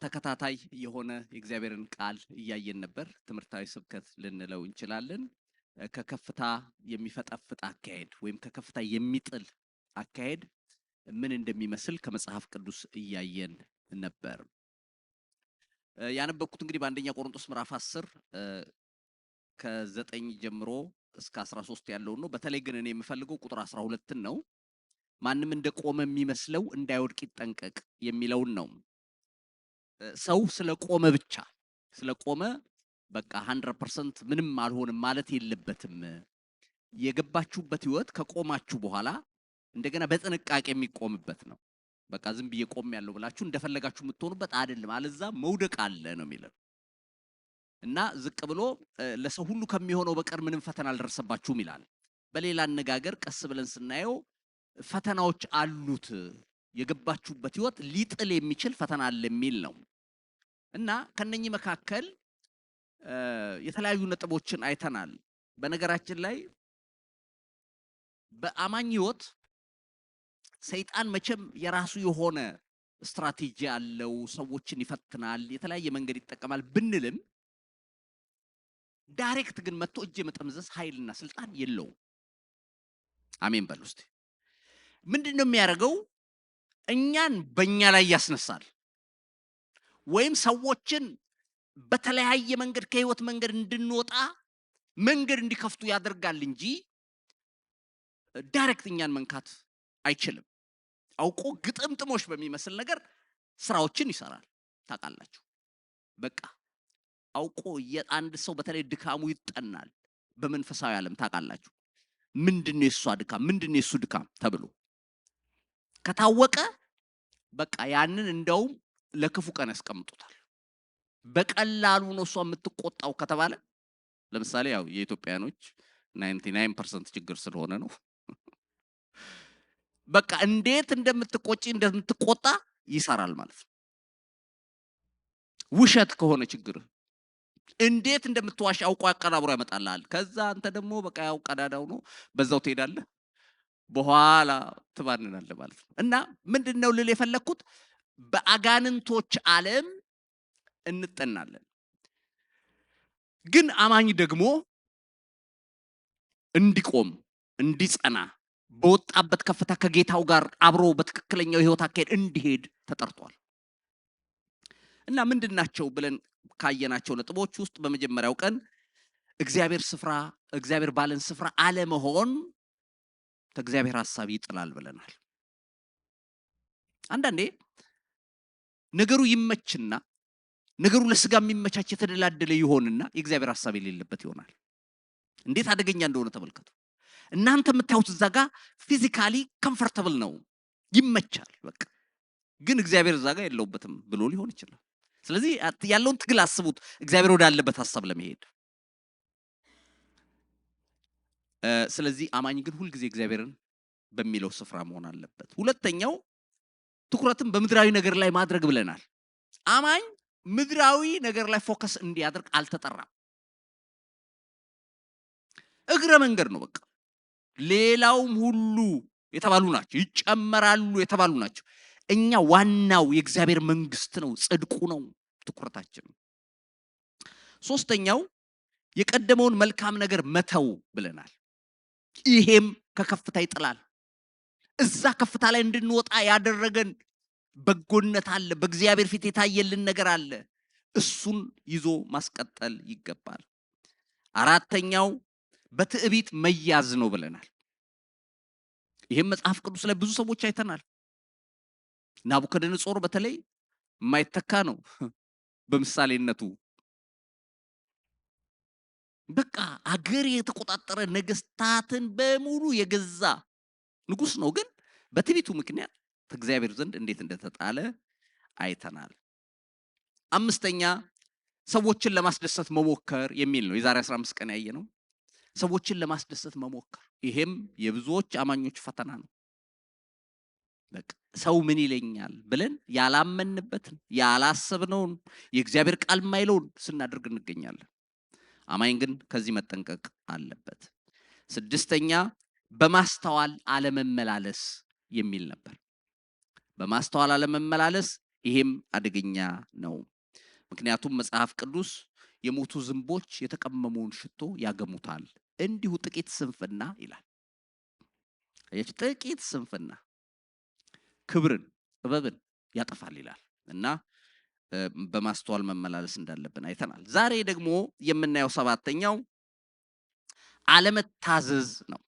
ተከታታይ የሆነ የእግዚአብሔርን ቃል እያየን ነበር። ትምህርታዊ ስብከት ልንለው እንችላለን። ከከፍታ የሚፈጠፍጥ አካሄድ ወይም ከከፍታ የሚጥል አካሄድ ምን እንደሚመስል ከመጽሐፍ ቅዱስ እያየን ነበር። ያነበብኩት እንግዲህ በአንደኛ ቆሮንቶስ ምዕራፍ 10 ከ9 ጀምሮ እስከ 13 ያለውን ነው። በተለይ ግን እኔ የምፈልገው ቁጥር 12ን ነው። ማንም እንደቆመ የሚመስለው እንዳይወድቅ ይጠንቀቅ የሚለውን ነው። ሰው ስለቆመ ብቻ ስለቆመ በቃ 100% ምንም አልሆንም ማለት የለበትም። የገባችሁበት ህይወት ከቆማችሁ በኋላ እንደገና በጥንቃቄ የሚቆምበት ነው። በቃ ዝም ብዬ ቆም ያለው ብላችሁ እንደፈለጋችሁ የምትሆኑበት አይደለም። አለዛ መውደቅ አለ ነው የሚለው እና ዝቅ ብሎ ለሰው ሁሉ ከሚሆነው በቀር ምንም ፈተና አልደረሰባችሁም ይላል። በሌላ አነጋገር ቀስ ብለን ስናየው ፈተናዎች አሉት። የገባችሁበት ህይወት ሊጥል የሚችል ፈተና አለ የሚል ነው እና ከነኚህ መካከል የተለያዩ ነጥቦችን አይተናል። በነገራችን ላይ በአማኝ ህይወት ሰይጣን መቼም የራሱ የሆነ ስትራቴጂ አለው። ሰዎችን ይፈትናል፣ የተለያየ መንገድ ይጠቀማል ብንልም ዳይሬክት ግን መጥቶ እጅ የመጠምዘዝ ኃይልና ስልጣን የለውም። አሜን በሉ እስቲ። ምንድነው የሚያደርገው? እኛን በእኛ ላይ ያስነሳል ወይም ሰዎችን በተለያየ መንገድ ከህይወት መንገድ እንድንወጣ መንገድ እንዲከፍቱ ያደርጋል እንጂ ዳይሬክት እኛን መንካት አይችልም። አውቆ ግጥምጥሞሽ በሚመስል ነገር ስራዎችን ይሰራል። ታውቃላችሁ። በቃ አውቆ የአንድ ሰው በተለይ ድካሙ ይጠናል። በመንፈሳዊ ዓለም ታውቃላችሁ። ምንድነው የሱ ድካም፣ ምንድነው የሱ ድካም ተብሎ ከታወቀ በቃ ያንን እንደውም ለክፉ ቀን ያስቀምጡታል። በቀላሉ ነው እሷ የምትቆጣው ከተባለ ለምሳሌ ያው የኢትዮጵያኖች 99% ችግር ስለሆነ ነው። በቃ እንዴት እንደምትቆጪ እንደምትቆጣ ይሰራል ማለት ነው። ውሸት ከሆነ ችግር እንዴት እንደምትዋሽ አውቆ አቀናብሮ ያመጣልሃል። ከዛ አንተ ደግሞ በቃ ያው ቀዳዳው ነው በዛው ትሄዳለህ፣ በኋላ ትባንናለህ ማለት ነው። እና ምንድነው ልል የፈለኩት በአጋንንቶች ዓለም እንጠናለን። ግን አማኝ ደግሞ እንዲቆም እንዲጸና በወጣበት ከፍታ ከጌታው ጋር አብሮ በትክክለኛው ህይወት አካሄድ እንዲሄድ ተጠርቷል። እና ምንድናቸው ብለን ካየናቸው ነጥቦች ውስጥ በመጀመሪያው ቀን እግዚአብሔር ባለን ስፍራ አለመሆን ከእግዚአብሔር ሐሳብ ይጥላል ብለናል። አንዳንዴ ነገሩ ይመችና ነገሩ ለስጋ የሚመቻች የተደላደለ ይሆንና የእግዚአብሔር ሐሳብ የሌለበት ይሆናል። እንዴት አደገኛ እንደሆነ ተመልከቱ። እናንተ የምታዩት እዛ ጋር ፊዚካሊ ኮምፎርታብል ነው፣ ይመቻል በቃ። ግን እግዚአብሔር እዛ ጋር የለውበትም ብሎ ሊሆን ይችላል። ስለዚህ ያለውን ትግል አስቡት፣ እግዚአብሔር ወዳለበት ሐሳብ ለመሄድ። ስለዚህ አማኝ ግን ሁልጊዜ እግዚአብሔርን በሚለው ስፍራ መሆን አለበት። ሁለተኛው ትኩረትን በምድራዊ ነገር ላይ ማድረግ ብለናል። አማኝ ምድራዊ ነገር ላይ ፎከስ እንዲያደርግ አልተጠራም። እግረ መንገድ ነው በቃ። ሌላውም ሁሉ የተባሉ ናቸው፣ ይጨመራሉ የተባሉ ናቸው። እኛ ዋናው የእግዚአብሔር መንግስት ነው፣ ጽድቁ ነው ትኩረታችን። ሶስተኛው የቀደመውን መልካም ነገር መተው ብለናል። ይሄም ከከፍታ ይጥላል። እዛ ከፍታ ላይ እንድንወጣ ያደረገን በጎነት አለ፣ በእግዚአብሔር ፊት የታየልን ነገር አለ። እሱን ይዞ ማስቀጠል ይገባል። አራተኛው በትዕቢት መያዝ ነው ብለናል። ይሄም መጽሐፍ ቅዱስ ላይ ብዙ ሰዎች አይተናል። ናቡከደነጾር በተለይ የማይተካ ነው በምሳሌነቱ። በቃ አገር የተቆጣጠረ ነገስታትን በሙሉ የገዛ ንጉስ ነው። ግን በትዕቢቱ ምክንያት ከእግዚአብሔር ዘንድ እንዴት እንደተጣለ አይተናል። አምስተኛ ሰዎችን ለማስደሰት መሞከር የሚል ነው። የዛሬ 15 ቀን ያየነው ሰዎችን ለማስደሰት መሞከር። ይሄም የብዙዎች አማኞች ፈተና ነው። በቃ ሰው ምን ይለኛል ብለን ያላመንበትን ያላሰብነውን የእግዚአብሔር ቃል ማይለውን ስናደርግ እንገኛለን። አማኝ ግን ከዚህ መጠንቀቅ አለበት። ስድስተኛ በማስተዋል አለመመላለስ የሚል ነበር። በማስተዋል አለመመላለስ ይሄም አደገኛ ነው። ምክንያቱም መጽሐፍ ቅዱስ የሞቱ ዝንቦች የተቀመመውን ሽቶ ያገሙታል፣ እንዲሁ ጥቂት ስንፍና ይላል። ጥቂት ስንፍና ክብርን ጥበብን ያጠፋል ይላል እና በማስተዋል መመላለስ እንዳለብን አይተናል። ዛሬ ደግሞ የምናየው ሰባተኛው አለመታዘዝ ነው።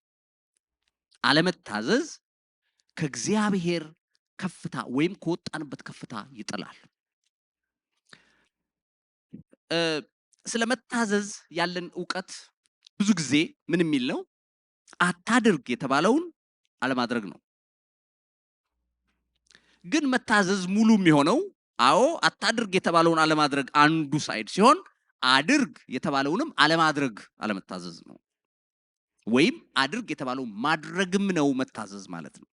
አለመታዘዝ ከእግዚአብሔር ከፍታ ወይም ከወጣንበት ከፍታ ይጥላል። ስለመታዘዝ ያለን ዕውቀት ብዙ ጊዜ ምን የሚል ነው? አታድርግ የተባለውን አለማድረግ ነው። ግን መታዘዝ ሙሉ የሚሆነው አዎ አታድርግ የተባለውን አለማድረግ አንዱ ሳይድ ሲሆን አድርግ የተባለውንም አለማድረግ አለመታዘዝ ነው። ወይም አድርግ የተባለው ማድረግም ነው መታዘዝ ማለት ነው።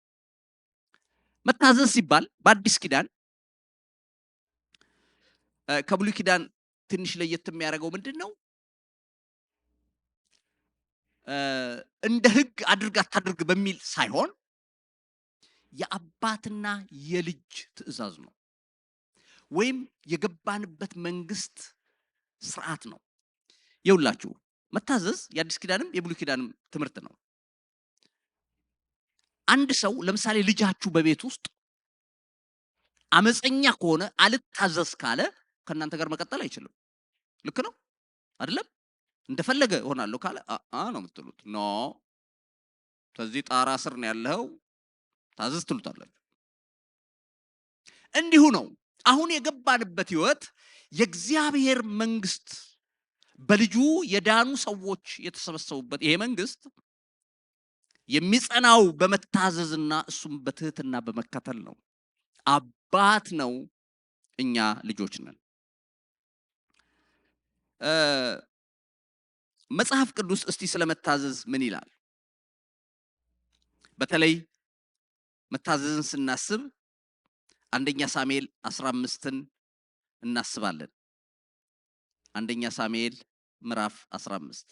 መታዘዝ ሲባል በአዲስ ኪዳን ከብሉይ ኪዳን ትንሽ ለየት የሚያደርገው ምንድነው? እንደ ሕግ አድርግ አታድርግ በሚል ሳይሆን የአባትና የልጅ ትእዛዝ ነው። ወይም የገባንበት መንግስት ስርዓት ነው። ይውላችሁ መታዘዝ የአዲስ ኪዳንም የብሉይ ኪዳንም ትምህርት ነው። አንድ ሰው ለምሳሌ ልጃችሁ በቤት ውስጥ አመፀኛ ከሆነ አልታዘዝ ካለ ከእናንተ ጋር መቀጠል አይችልም። ልክ ነው አይደለም? እንደፈለገ ሆናለሁ ካለ ነው የምትሉት። ኖ ከዚህ ጣራ ስር ነው ያለው ታዘዝ ትሉታላችሁ። እንዲሁ ነው አሁን የገባንበት ህይወት የእግዚአብሔር መንግስት በልጁ የዳኑ ሰዎች የተሰበሰቡበት ይሄ መንግስት የሚጸናው በመታዘዝና እሱም በትህትና በመከተል ነው። አባት ነው፣ እኛ ልጆች ነን። መጽሐፍ ቅዱስ እስቲ ስለመታዘዝ ምን ይላል? በተለይ መታዘዝን ስናስብ አንደኛ ሳሙኤል 15ን እናስባለን። አንደኛ ሳሙኤል ምዕራፍ 15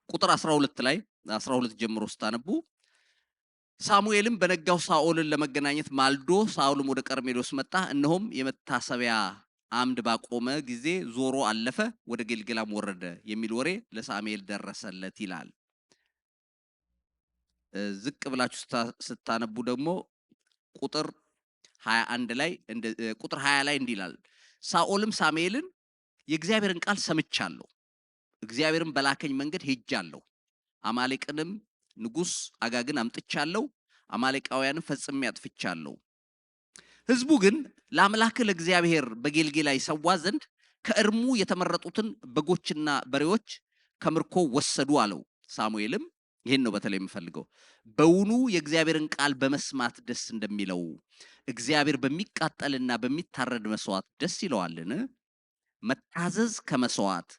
ቁጥር 12 ላይ 12 ጀምሮ ስታነቡ ሳሙኤልም በነጋው ሳኦልን ለመገናኘት ማልዶ ሳኦልም ወደ ቀርሜሎስ መጣ። እነሆም የመታሰቢያ አምድ ባቆመ ጊዜ ዞሮ አለፈ፣ ወደ ጌልጌላም ወረደ የሚል ወሬ ለሳሙኤል ደረሰለት ይላል። ዝቅ ብላችሁ ስታነቡ ደግሞ ቁጥር 21 ላይ ቁጥር 20 ላይ እንዲህ ይላል፣ ሳኦልም ሳሙኤልን የእግዚአብሔርን ቃል ሰምቻለሁ፣ እግዚአብሔርን በላከኝ መንገድ ሄጃለሁ፣ አማሌቅንም ንጉስ አጋግን አምጥቻለሁ፣ አማሌቃውያንን ፈጽሜ አጥፍቻለሁ። ህዝቡ ግን ለአምላክ ለእግዚአብሔር በጌልጌላ ይሰዋ ዘንድ ከእርሙ የተመረጡትን በጎችና በሬዎች ከምርኮ ወሰዱ አለው። ሳሙኤልም ይሄን ነው በተለይ የምፈልገው፣ በውኑ የእግዚአብሔርን ቃል በመስማት ደስ እንደሚለው እግዚአብሔር በሚቃጠልና በሚታረድ መስዋዕት ደስ ይለዋልን? መታዘዝ ከመስዋዕት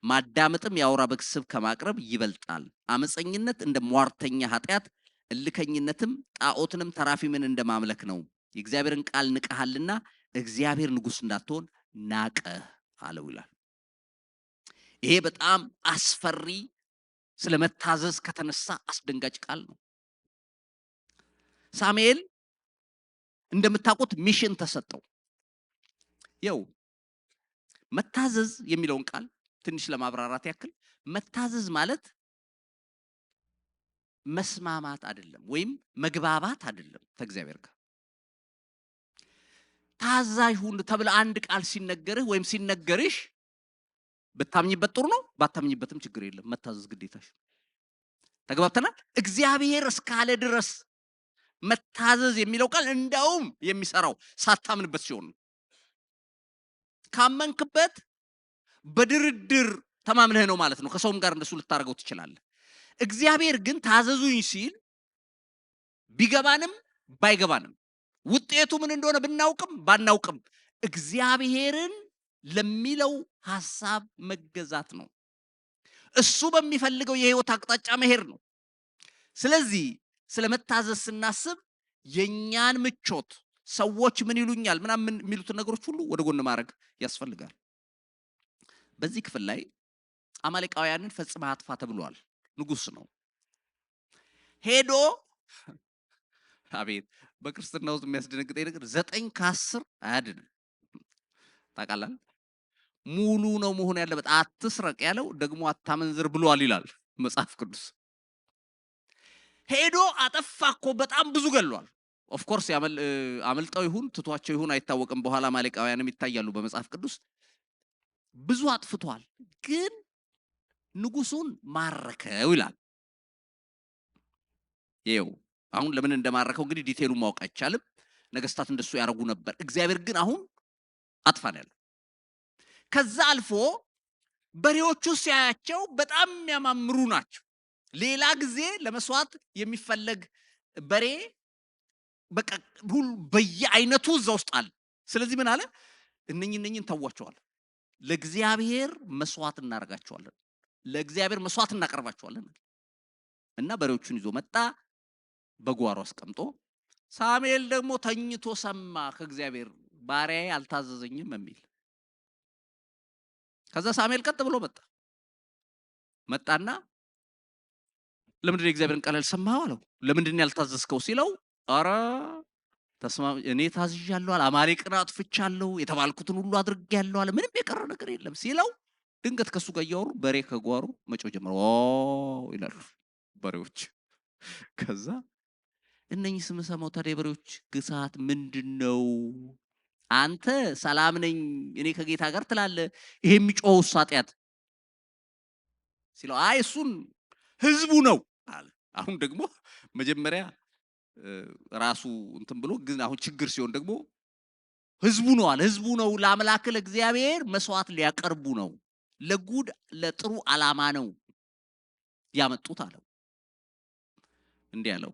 ማዳመጥም የአውራ በግ ስብ ከማቅረብ ይበልጣል። አመፀኝነት እንደ ሟርተኛ ኃጢአት፣ እልከኝነትም ጣዖትንም ተራፊምን እንደማምለክ ነው። የእግዚአብሔርን ቃል ንቀሃልና እግዚአብሔር ንጉስ እንዳትሆን ናቀህ አለው ይላል። ይሄ በጣም አስፈሪ ስለመታዘዝ ከተነሳ አስደንጋጭ ቃል ነው። ሳሙኤል እንደምታውቁት ሚሽን ተሰጠው። ይው መታዘዝ የሚለውን ቃል ትንሽ ለማብራራት ያክል መታዘዝ ማለት መስማማት አይደለም ወይም መግባባት አይደለም ከእግዚአብሔር ጋር። ታዛዥ ሁን ተብለ አንድ ቃል ሲነገርህ ወይም ሲነገርሽ ብታምኝበት ጥሩ ነው፣ ባታምኝበትም ችግር የለም። መታዘዝ ግዴታሽ። ተግባብተናል? እግዚአብሔር እስካለ ድረስ መታዘዝ የሚለው ቃል እንዳውም የሚሰራው ሳታምንበት ሲሆን፣ ካመንክበት በድርድር ተማምነህ ነው ማለት ነው። ከሰውም ጋር እንደሱ ልታረገው ትችላለህ። እግዚአብሔር ግን ታዘዙኝ ሲል ቢገባንም ባይገባንም ውጤቱ ምን እንደሆነ ብናውቅም ባናውቅም እግዚአብሔርን ለሚለው ሐሳብ መገዛት ነው። እሱ በሚፈልገው የህይወት አቅጣጫ መሄድ ነው። ስለዚህ ስለመታዘዝ ስናስብ የኛን ምቾት ሰዎች ምን ይሉኛል ምናምን የሚሉትን ነገሮች ሁሉ ወደ ጎን ማድረግ ያስፈልጋል። በዚህ ክፍል ላይ አማሌቃውያንን ፈጽመህ አጥፋ ተብሏል። ንጉስ ነው ሄዶ አቤት በክርስትና ውስጥ የሚያስደነግጠኝ ነገር 9 ከ10 አያድንም። ታውቃለህ ሙሉ ነው መሆን ያለበት። አትስረቅ ያለው ደግሞ አታመንዝር ብሏል ይላል መጽሐፍ ቅዱስ። ሄዶ አጠፋ እኮ በጣም ብዙ ገሏል። ኦፍ ኮርስ አመልጠው ይሁን ትቷቸው ይሁን አይታወቅም። በኋላ አማሌቃውያንም ይታያሉ በመጽሐፍ ቅዱስ። ብዙ አጥፍቷል፣ ግን ንጉሱን ማረከው ይላል። ይኸው አሁን ለምን እንደማረከው እንግዲህ ዲቴሉን ማወቅ አይቻልም። ነገስታት እንደሱ ያደርጉ ነበር። እግዚአብሔር ግን አሁን አጥፋን ያለው። ከዛ አልፎ በሬዎቹ ሲያያቸው በጣም የሚያማምሩ ናቸው። ሌላ ጊዜ ለመስዋዕት የሚፈለግ በሬ በቃ ሁሉ በየአይነቱ እዛ ውስጥ አለ። ስለዚህ ምን አለ? እነኝን ተዋቸዋል፣ ለእግዚአብሔር መስዋዕት እናደርጋቸዋለን፣ ለእግዚአብሔር መስዋዕት እናቀርባቸዋለን እና በሬዎቹን ይዞ መጣ። በጓሮ አስቀምጦ ሳሙኤል ደግሞ ተኝቶ ሰማ ከእግዚአብሔር ባሪያዬ አልታዘዘኝም የሚል። ከዛ ሳሙኤል ቀጥ ብሎ መጣና ለምንድን ነው እግዚአብሔርን ቃል ያልሰማኸው አለው። ለምንድን ነው ያልታዘዝከው ሲለው አረ እኔ ታዝዣለሁ አለ። አማሌቅን አጥፍቻለሁ፣ የተባልኩትን ሁሉ አድርጌያለሁ አለ። ምንም የቀረ ነገር የለም ሲለው ድንገት ከሱ ጋር እያወሩ በሬ ከጓሮ መጮህ ጀመረ። ይላሉ በሬዎች። ከዛ እነኚህ ስምሰማው ታዲያ በሬዎች ግሳት ምንድነው? አንተ ሰላም ነኝ እኔ ከጌታ ጋር ትላለህ፣ ይሄ የሚጮኸው ኃጢአት ሲለው አይ እሱን ህዝቡ ነው አለ። አሁን ደግሞ መጀመሪያ ራሱ እንትን ብሎ ግን አሁን ችግር ሲሆን ደግሞ ህዝቡ ነው አለ። ህዝቡ ነው ለአምላክ ለእግዚአብሔር መስዋዕት ሊያቀርቡ ነው፣ ለጉድ ለጥሩ ዓላማ ነው ያመጡት አለው። እንዲህ አለው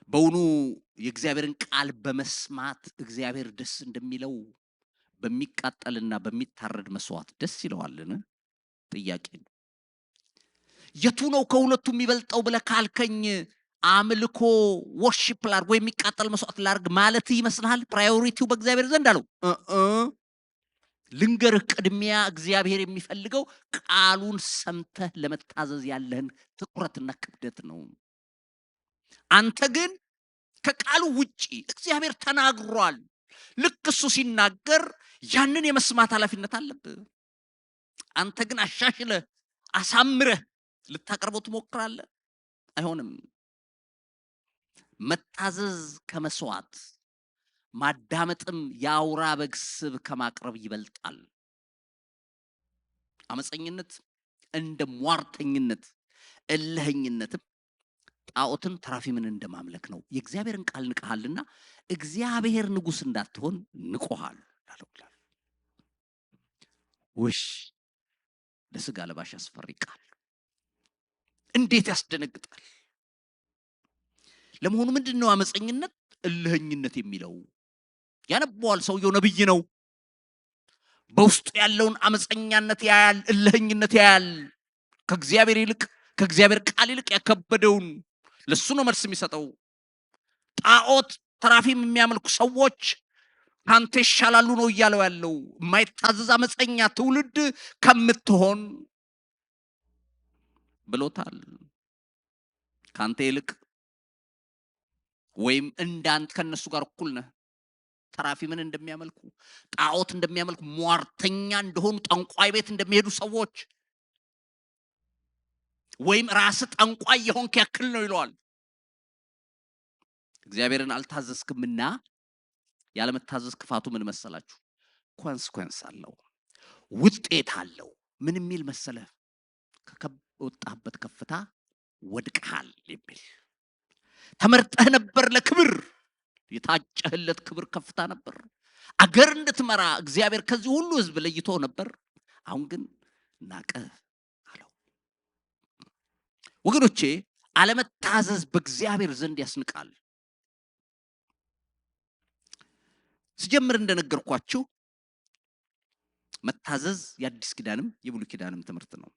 በውኑ የእግዚአብሔርን ቃል በመስማት እግዚአብሔር ደስ እንደሚለው በሚቃጠልና በሚታረድ መስዋዕት ደስ ይለዋልን? ጥያቄ ነው። የቱ ነው ከሁለቱ የሚበልጠው ብለህ ካልከኝ አምልኮ ወርሺፕ ላርግ ወይ የሚቃጠል መስዋዕት ላርግ ማለት ይመስልሃል? ፕራዮሪቲው በእግዚአብሔር ዘንድ አለው። ልንገርህ፣ ቅድሚያ እግዚአብሔር የሚፈልገው ቃሉን ሰምተህ ለመታዘዝ ያለህን ትኩረትና ክብደት ነው። አንተ ግን ከቃሉ ውጪ እግዚአብሔር ተናግሯል፣ ልክ እሱ ሲናገር ያንን የመስማት ኃላፊነት አለብህ። አንተ ግን አሻሽለህ አሳምረህ ልታቀርበው ትሞክራለህ። አይሆንም። መታዘዝ ከመስዋዕት ማዳመጥም የአውራ በግ ስብ ከማቅረብ ይበልጣል። አመፀኝነት እንደ ሟርተኝነት እልህኝነትም ጣዖትን ተራፊምን እንደማምለክ ነው። የእግዚአብሔርን ቃል ንቀሃልና እግዚአብሔር ንጉስ እንዳትሆን ንቆሃል አለው። ውሽ ለስጋ ለባሽ አስፈሪ ቃል እንዴት ያስደነግጣል! ለመሆኑ ምንድነው አመፀኝነት እልህኝነት የሚለው? ያነበዋል፣ ሰውየው ነብይ ነው። በውስጡ ያለውን አመፀኛነት ያያል፣ እልህኝነት ያያል። ከእግዚአብሔር ይልቅ ከእግዚአብሔር ቃል ይልቅ ያከበደውን ለሱ ነው መልስ የሚሰጠው። ጣዖት ተራፊም የሚያመልኩ ሰዎች ካንተ ይሻላሉ ነው እያለው ያለው። የማይታዘዝ አመፀኛ ትውልድ ከምትሆን ብሎታል። ካንተ ይልቅ ወይም እንዳንተ ከነሱ ጋር እኩል ነህ። ተራፊምን እንደሚያመልኩ ጣዖት እንደሚያመልኩ ሟርተኛ እንደሆኑ ጠንቋይ ቤት እንደሚሄዱ ሰዎች ወይም ራስ ጠንቋይ የሆንክ ያክል ነው ይለዋል። እግዚአብሔርን አልታዘዝክምና ያለመታዘዝ ክፋቱ ምን መሰላችሁ? ኮንሲኩዌንስ አለው፣ ውጤት አለው። ምን የሚል መሰለ? ከወጣበት ከፍታ ወድቀሃል የሚል። ተመርጠህ ነበር ለክብር፣ የታጨህለት ክብር ከፍታ ነበር። አገር እንድትመራ እግዚአብሔር ከዚህ ሁሉ ህዝብ ለይቶ ነበር። አሁን ግን ናቀህ አለው። ወገኖቼ አለመታዘዝ በእግዚአብሔር ዘንድ ያስንቃል። ሲጀምር እንደነገርኳችሁ መታዘዝ የአዲስ ኪዳንም የብሉይ ኪዳንም ትምህርት ነው።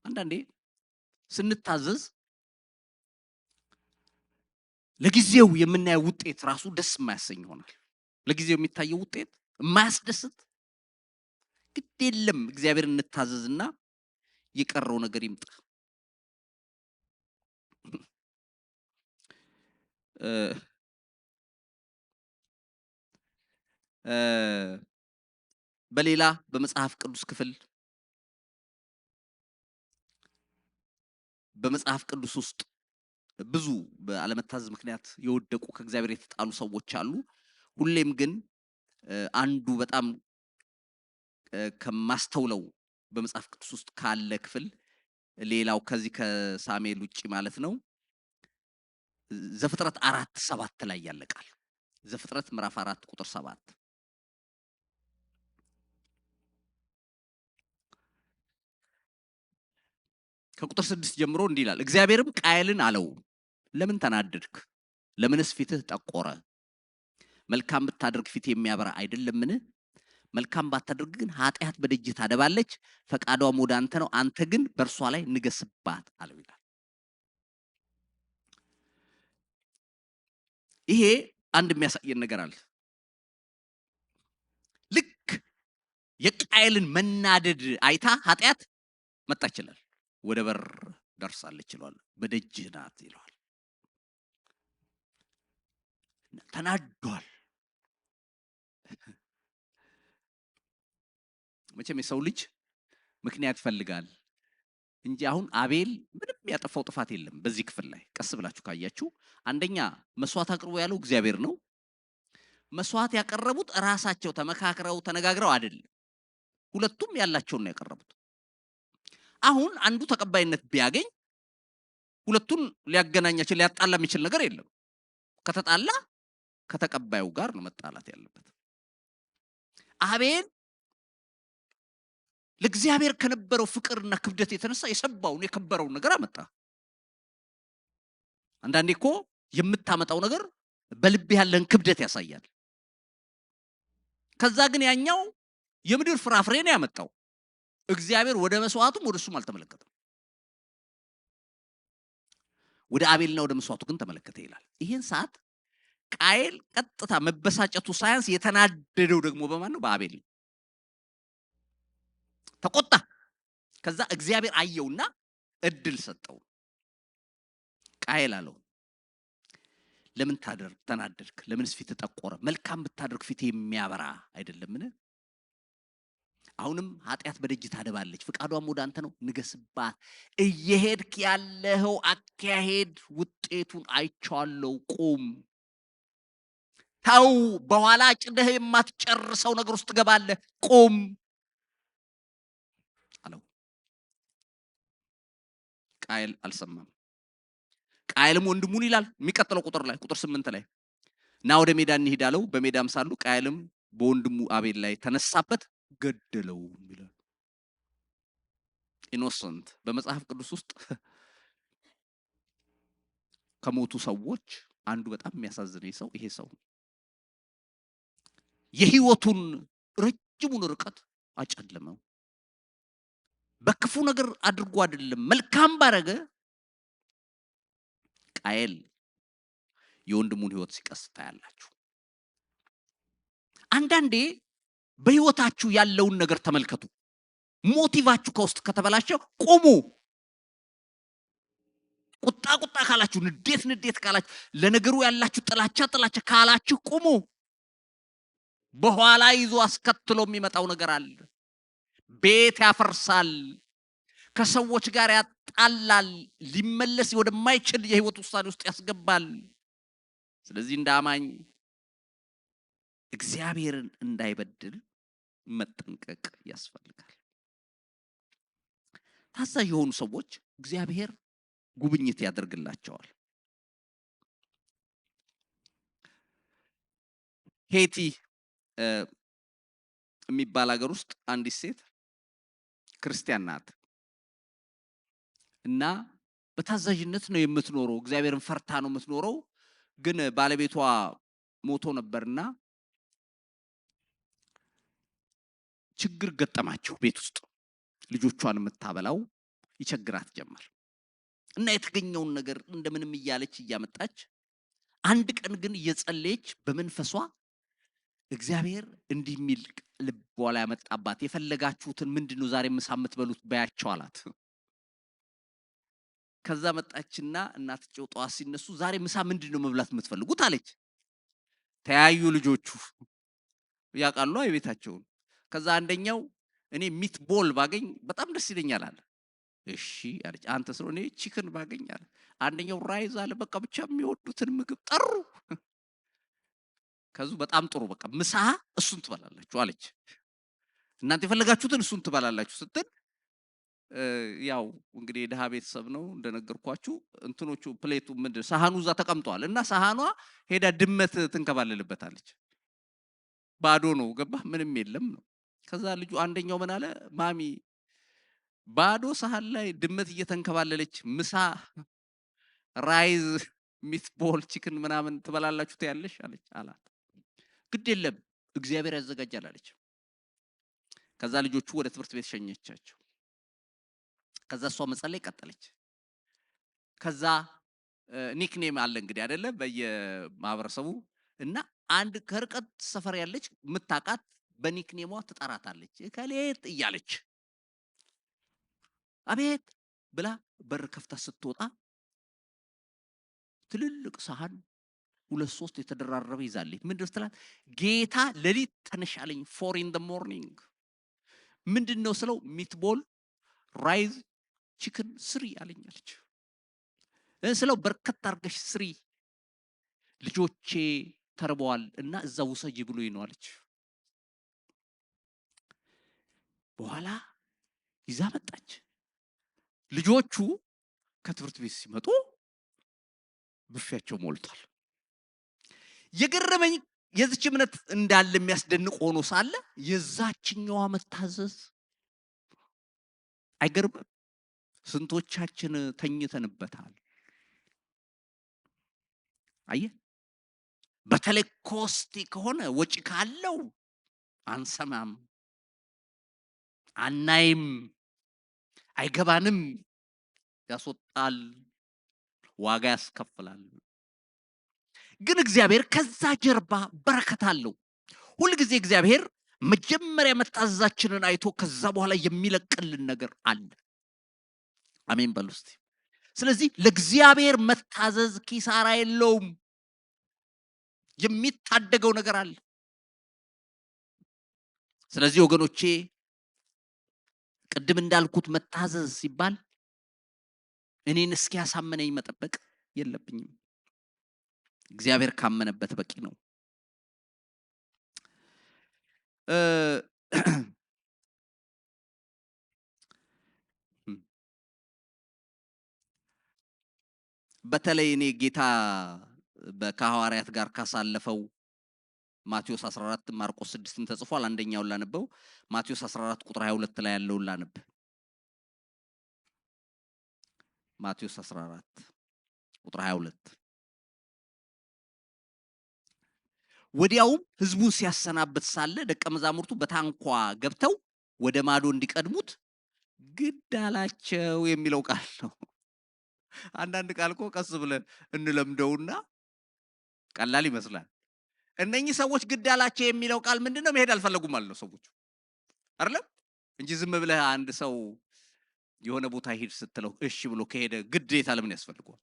አንዳንዴ ስንታዘዝ ለጊዜው የምናየው ውጤት ራሱ ደስ የማያሰኝ ይሆናል። ለጊዜው የሚታየው ውጤት የማያስደስት ግድ የለም። እግዚአብሔር እንታዘዝና የቀረው ነገር ይምጣ። በሌላ በመጽሐፍ ቅዱስ ክፍል በመጽሐፍ ቅዱስ ውስጥ ብዙ በአለመታዘዝ ምክንያት የወደቁ ከእግዚአብሔር የተጣሉ ሰዎች አሉ። ሁሌም ግን አንዱ በጣም ከማስተውለው በመጽሐፍ ቅዱስ ውስጥ ካለ ክፍል ሌላው ከዚህ ከሳሙኤል ውጪ ማለት ነው ዘፍጥረት 4:7 ላይ ያለቃል። ዘፍጥረት ምዕራፍ 4 ቁጥር 7 ከቁጥር 6 ጀምሮ እንዲህ ይላል። እግዚአብሔርም ቃየልን አለው፣ ለምን ተናደድክ? ለምንስ ፊትህ ጠቆረ? መልካም ብታደርግ ፊት የሚያበራ አይደለምን? መልካም ባታደርግ ግን ኃጢአት በደጅህ ታደባለች፣ ፈቃዷም ወደ አንተ ነው፣ አንተ ግን በእርሷ ላይ ንገስባት አለው ይላል። ይሄ አንድ የሚያሳየን ነገር አለ። ልክ የቃየልን መናደድ አይታ ኃጢአት መጣ ይችላል፣ ወደ በር ደርሳለች ይላል፣ በደጅህ ናት ይላል። ተናዷል። መቼም የሰው ልጅ ምክንያት ይፈልጋል እንጂ አሁን አቤል ምንም ያጠፋው ጥፋት የለም። በዚህ ክፍል ላይ ቀስ ብላችሁ ካያችሁ አንደኛ መስዋዕት አቅርቦ ያለው እግዚአብሔር ነው። መስዋዕት ያቀረቡት ራሳቸው ተመካክረው ተነጋግረው አይደለም፣ ሁለቱም ያላቸውን ነው ያቀረቡት። አሁን አንዱ ተቀባይነት ቢያገኝ ሁለቱን ሊያገናኛቸው ሊያጣላ የሚችል ነገር የለም። ከተጣላ ከተቀባዩ ጋር ነው መጣላት ያለበት። አቤል ለእግዚአብሔር ከነበረው ፍቅርና ክብደት የተነሳ የሰባውን የከበረውን ነገር አመጣ። አንዳንዴ እኮ የምታመጣው ነገር በልብ ያለን ክብደት ያሳያል። ከዛ ግን ያኛው የምድር ፍራፍሬ ነው ያመጣው። እግዚአብሔር ወደ መስዋዕቱም ወደ እሱም አልተመለከተም። ወደ አቤልና ወደ መስዋዕቱ ግን ተመለከተ ይላል። ይሄን ሰዓት ቃየል ቀጥታ መበሳጨቱ ሳያንስ የተናደደው ደግሞ በማን ነው? በአቤል። ተቆጣ። ከዛ እግዚአብሔር አየውና እድል ሰጠው። ቃየል አለው፣ ለምን ተናደድክ? ለምንስ ፊት ጠቆረ? መልካም ብታደርግ ፊት የሚያበራ አይደለምን? አሁንም ኃጢአት በደጅ ታደባለች፣ ፍቃዷም ወደ አንተ ነው፣ ንገስባት። እየሄድክ ያለኸው አካሄድ ውጤቱን አይቻለው፣ ቁም። ታው በኋላ ጭደህ የማትጨርሰው ነገር ውስጥ ገባለህ፣ ቁም አለው። ቃየል አልሰማም። ቃየልም ወንድሙን ይላል የሚቀጥለው ቁጥር ላይ ቁጥር 8 ላይ ና ወደ ሜዳ እንሂድ አለው። በሜዳም ሳሉ ቃየልም በወንድሙ አቤል ላይ ተነሳበት፣ ገደለው ይላል። ኢኖሰንት በመጽሐፍ ቅዱስ ውስጥ ከሞቱ ሰዎች አንዱ በጣም የሚያሳዝነኝ ሰው ይሄ ሰው የህይወቱን ረጅሙን ርቀት አጨለመው። በክፉ ነገር አድርጎ አይደለም፣ መልካም ባረገ ቃየል የወንድሙን ህይወት ሲቀስታ ያላችሁ። አንዳንዴ በህይወታችሁ ያለውን ነገር ተመልከቱ። ሞቲቫችሁ ከውስጥ ከተበላሸ ቁሙ። ቁጣ ካላችሁ፣ ንዴት ካላችሁ፣ ለነገሩ ያላችሁ ጥላቻ ካላችሁ ቁሙ። በኋላ ይዞ አስከትሎ የሚመጣው ነገር አለ። ቤት ያፈርሳል፣ ከሰዎች ጋር ያጣላል፣ ሊመለስ ወደማይችል የህይወት ውሳኔ ውስጥ ያስገባል። ስለዚህ እንደ አማኝ እግዚአብሔርን እንዳይበድል መጠንቀቅ ያስፈልጋል። ታዛዥ የሆኑ ሰዎች እግዚአብሔር ጉብኝት ያደርግላቸዋል። ሄቲ የሚባል ሀገር ውስጥ አንዲት ሴት ክርስቲያን ናት እና በታዛዥነት ነው የምትኖረው። እግዚአብሔርን ፈርታ ነው የምትኖረው። ግን ባለቤቷ ሞቶ ነበርና ችግር ገጠማቸው ቤት ውስጥ። ልጆቿን የምታበላው ይቸግራት ጀመር እና የተገኘውን ነገር እንደምንም እያለች እያመጣች አንድ ቀን ግን እየጸለየች በመንፈሷ እግዚአብሔር እንዲህ የሚል ልቧ ላይ ያመጣባት የፈለጋችሁትን ምንድነው ዛሬ ምሳ የምትበሉት በያቸው አላት። ከዛ መጣችና እናትየው ጠዋት ሲነሱ ዛሬ ምሳ ምንድነው መብላት የምትፈልጉት አለች። ተያዩ ልጆቹ ያውቃሉ የቤታቸውን። ከዛ አንደኛው እኔ ሚት ቦል ባገኝ በጣም ደስ ይለኛል አለ። እሺ አለች። አንተ ስለ እኔ ቺክን ባገኝ አለ። አንደኛው ራይዝ አለ። በቃ ብቻ የሚወዱትን ምግብ ጠሩ። ከዙ በጣም ጥሩ በቃ ምሳ እሱን ትበላላችሁ አለች። እናንተ የፈለጋችሁትን እሱን ትበላላችሁ ስትል ያው እንግዲህ የደሃ ቤተሰብ ነው እንደነገርኳችሁ። እንትኖቹ ፕሌቱ ምንድን ሳህኑ እዛ ተቀምጧል እና ሳህኗ ሄዳ ድመት ትንከባለልበታለች። ባዶ ነው ገባ ምንም የለም ነው። ከዛ ልጁ አንደኛው ምን አለ ማሚ ባዶ ሳህን ላይ ድመት እየተንከባለለች ምሳ ራይዝ ሚትቦል ቺክን ምናምን ትበላላችሁ ትያለሽ አለች አላት። ግድ የለም እግዚአብሔር ያዘጋጃል አለች። ከዛ ልጆቹ ወደ ትምህርት ቤት ሸኘቻቸው። ከዛ እሷ መጸለይ ቀጠለች። ከዛ ኒክኔም አለ እንግዲህ አይደለ በየማህበረሰቡ እና አንድ ከርቀት ሰፈር ያለች ምታቃት በኒክኔሟ ትጠራታለች ከሌት እያለች አቤት ብላ በር ከፍታ ስትወጣ ትልልቅ ሳህን 2-3 የተደራረበ ይዛለች። ምንድነው ትላት ጌታ ለሊት ተነሻለኝ 4 in the morning ምንድነው ስለው ሚትቦል ራይዝ ቺክን ስሪ አለኛለች። ስለው በርከት አርገሽ ስሪ ልጆቼ ተርበዋል እና እዛው ውሰጂ ብሎ ይኗለች። በኋላ ይዛ መጣች። ልጆቹ ከትምህርት ቤት ሲመጡ ብፌያቸው ሞልቷል። የገረመኝ የዚች እምነት እንዳለ የሚያስደንቅ ሆኖ ሳለ የዛችኛዋ መታዘዝ አይገርምም? ስንቶቻችን ተኝተንበታል። አየ በተለይ ኮስቲ ከሆነ ወጪ ካለው አንሰማም፣ አናይም፣ አይገባንም፣ ያስወጣል፣ ዋጋ ያስከፍላል። ግን እግዚአብሔር ከዛ ጀርባ በረከት አለው። ሁሉ ጊዜ እግዚአብሔር መጀመሪያ መታዘዛችንን አይቶ ከዛ በኋላ የሚለቅልን ነገር አለ። አሜን በሉ እስቲ። ስለዚህ ለእግዚአብሔር መታዘዝ ኪሳራ የለውም፣ የሚታደገው ነገር አለ። ስለዚህ ወገኖቼ ቅድም እንዳልኩት መታዘዝ ሲባል እኔን እስኪያሳመነኝ መጠበቅ የለብኝም። እግዚአብሔር ካመነበት በቂ ነው። በተለይ እኔ ጌታ ከሐዋርያት ጋር ካሳለፈው ማቴዎስ 14 ማርቆስ 6 ተጽፏል። አንደኛውን ላነበው ማቴዎስ 14 ቁጥር 22 ላይ ያለውን ላነብ። ማቴዎስ 14 ቁጥር 22 ወዲያውም ህዝቡን ሲያሰናብት ሳለ ደቀ መዛሙርቱ በታንኳ ገብተው ወደ ማዶ እንዲቀድሙት ግድ አላቸው የሚለው ቃል ነው። አንዳንድ ቃል እኮ ቀስ ብለን እንለምደውና ቀላል ይመስላል። እነኚህ ሰዎች ግድ አላቸው የሚለው ቃል ምንድነው? መሄድ አልፈለጉም ማለት ነው ሰዎቹ አይደለም እንጂ ዝም ብለህ አንድ ሰው የሆነ ቦታ ሄድ ስትለው እሺ ብሎ ከሄደ ግዴታ ለምን ያስፈልገዋል?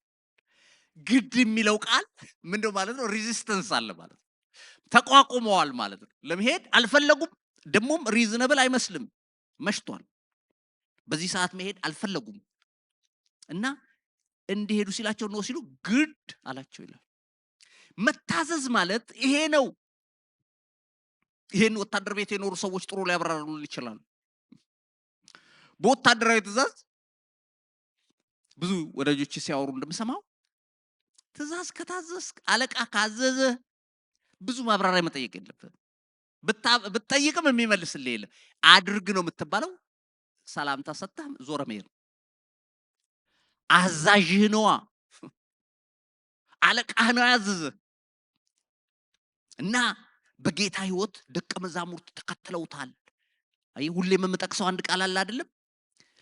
ግድ የሚለው ቃል ምንድነው ማለት ነው? ሬዚስተንስ አለ ማለት ነው። ተቋቁመዋል ማለት ነው። ለመሄድ አልፈለጉም። ደሞም ሪዝነብል አይመስልም። መሽቷል። በዚህ ሰዓት መሄድ አልፈለጉም እና እንዲሄዱ ሲላቸው ነው ሲሉ ግድ አላቸው ይላል። መታዘዝ ማለት ይሄ ነው። ይሄን ወታደር ቤት የኖሩ ሰዎች ጥሩ ሊያብራሩልን ይችላሉ። በወታደራዊ ትእዛዝ ብዙ ወዳጆች ሲያወሩ እንደምሰማው ትእዛዝ ከታዘዝ አለቃ ካዘዘ ብዙ ማብራሪያ መጠየቅ የለብህም። ብትጠይቅም የሚመልስልህ የለም። አድርግ ነው የምትባለው። ሰላምታ ሰጥተህ ዞረ መሄድ። አዛዥህ ነዋ፣ አለቃህ ነው ያዘዘህ። እና በጌታ ህይወት ደቀ መዛሙርት ተከትለውታል። አይ ሁሌ የምጠቅሰው አንድ ቃል አለ አይደለም?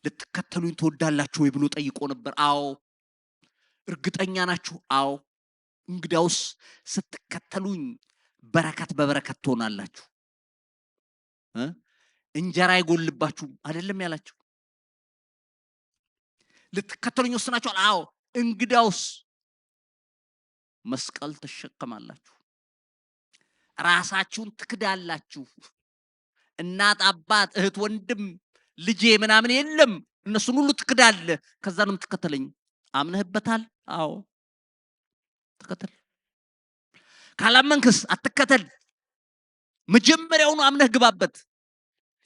ልትከተሉኝ ትወዳላችሁ ወይ ብሎ ጠይቆ ነበር። አዎ። እርግጠኛ ናችሁ? አዎ። እንግዲያውስ ስትከተሉኝ በረከት በበረከት ትሆናላችሁ፣ እንጀራ አይጎልባችሁም አይደለም ያላቸው። ልትከተሉኝ ወስናችኋል? አዎ። እንግዲያውስ መስቀል ትሸከማላችሁ፣ ራሳችሁን ትክዳላችሁ። እናት፣ አባት፣ እህት፣ ወንድም፣ ልጄ ምናምን የለም፣ እነሱን ሁሉ ትክዳለህ። ከዛ ነው የምትከተለኝ። አምነህበታል? አዎ ተከተል። ካላመንክስ አትከተል። መጀመሪያውኑ አምነህ ግባበት።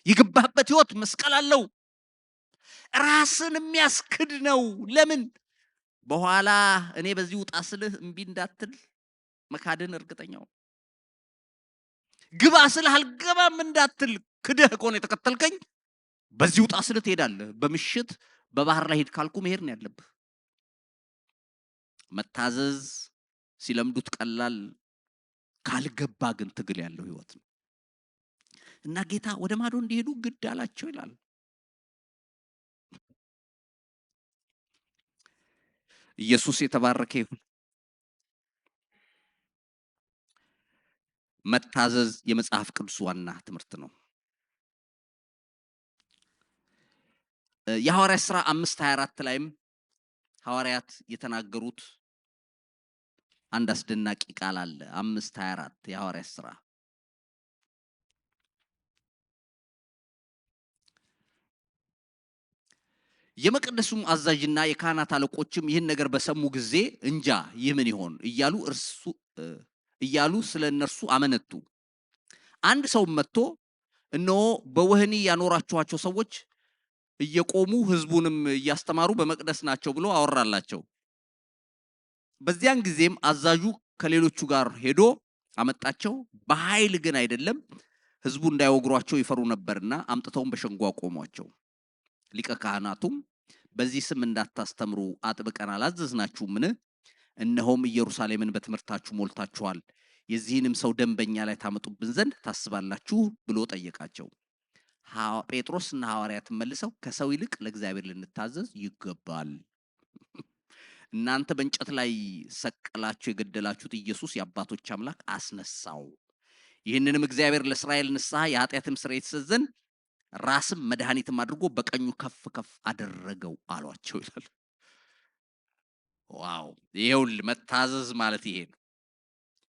የገባህበት ህይወት መስቀል አለው። ራስን የሚያስክድ ነው። ለምን? በኋላ እኔ በዚህ ውጣ ስልህ እምቢ እንዳትል መካድን እርግጠኛው። ግባ ስልህ አልገባም እንዳትል ክደህ ከሆነ የተከተልከኝ በዚህ ውጣ ስልህ ትሄዳለህ። በምሽት በባህር ላይ ሄድ ካልኩ መሄድ ነው ያለብህ። መታዘዝ ሲለምዱት ቀላል፣ ካልገባ ግን ትግል ያለው ህይወት ነው። እና ጌታ ወደ ማዶ እንዲሄዱ ግድ አላቸው ይላል። ኢየሱስ የተባረከ ይሁን። መታዘዝ የመጽሐፍ ቅዱስ ዋና ትምህርት ነው። የሐዋርያት ሥራ 5:24 ላይም ሐዋርያት የተናገሩት አንድ አስደናቂ ቃል አለ። 5:24 የሐዋርያት ሥራ የመቅደሱም አዛዥና የካህናት አለቆችም ይህን ነገር በሰሙ ጊዜ እንጃ ይህ ምን ይሆን እያሉ ስለ እነርሱ አመነቱ። አንድ ሰው መጥቶ እነሆ በወህኒ ያኖራችኋቸው ሰዎች እየቆሙ ህዝቡንም እያስተማሩ በመቅደስ ናቸው ብሎ አወራላቸው። በዚያን ጊዜም አዛዡ ከሌሎቹ ጋር ሄዶ አመጣቸው። በኃይል ግን አይደለም፣ ህዝቡ እንዳይወግሯቸው ይፈሩ ነበርና አምጥተውም በሸንጎ አቆሟቸው። ሊቀ ካህናቱም በዚህ ስም እንዳታስተምሩ አጥብቀን አላዘዝናችሁምን? እነሆም ኢየሩሳሌምን በትምህርታችሁ ሞልታችኋል፣ የዚህንም ሰው ደም በእኛ ላይ ታመጡብን ዘንድ ታስባላችሁ ብሎ ጠየቃቸው። ጴጥሮስና ሐዋርያት መልሰው ከሰው ይልቅ ለእግዚአብሔር ልንታዘዝ ይገባል። እናንተ በእንጨት ላይ ሰቀላችሁ የገደላችሁት ኢየሱስ የአባቶች አምላክ አስነሳው። ይህንንም እግዚአብሔር ለእስራኤል ንስሐ የኃጢአትም ስርየት ይሰጥ ዘንድ ራስም መድኃኒትም አድርጎ በቀኙ ከፍ ከፍ አደረገው አሏቸው ይላል። ዋው! ይሄውል መታዘዝ ማለት ይሄ ነው።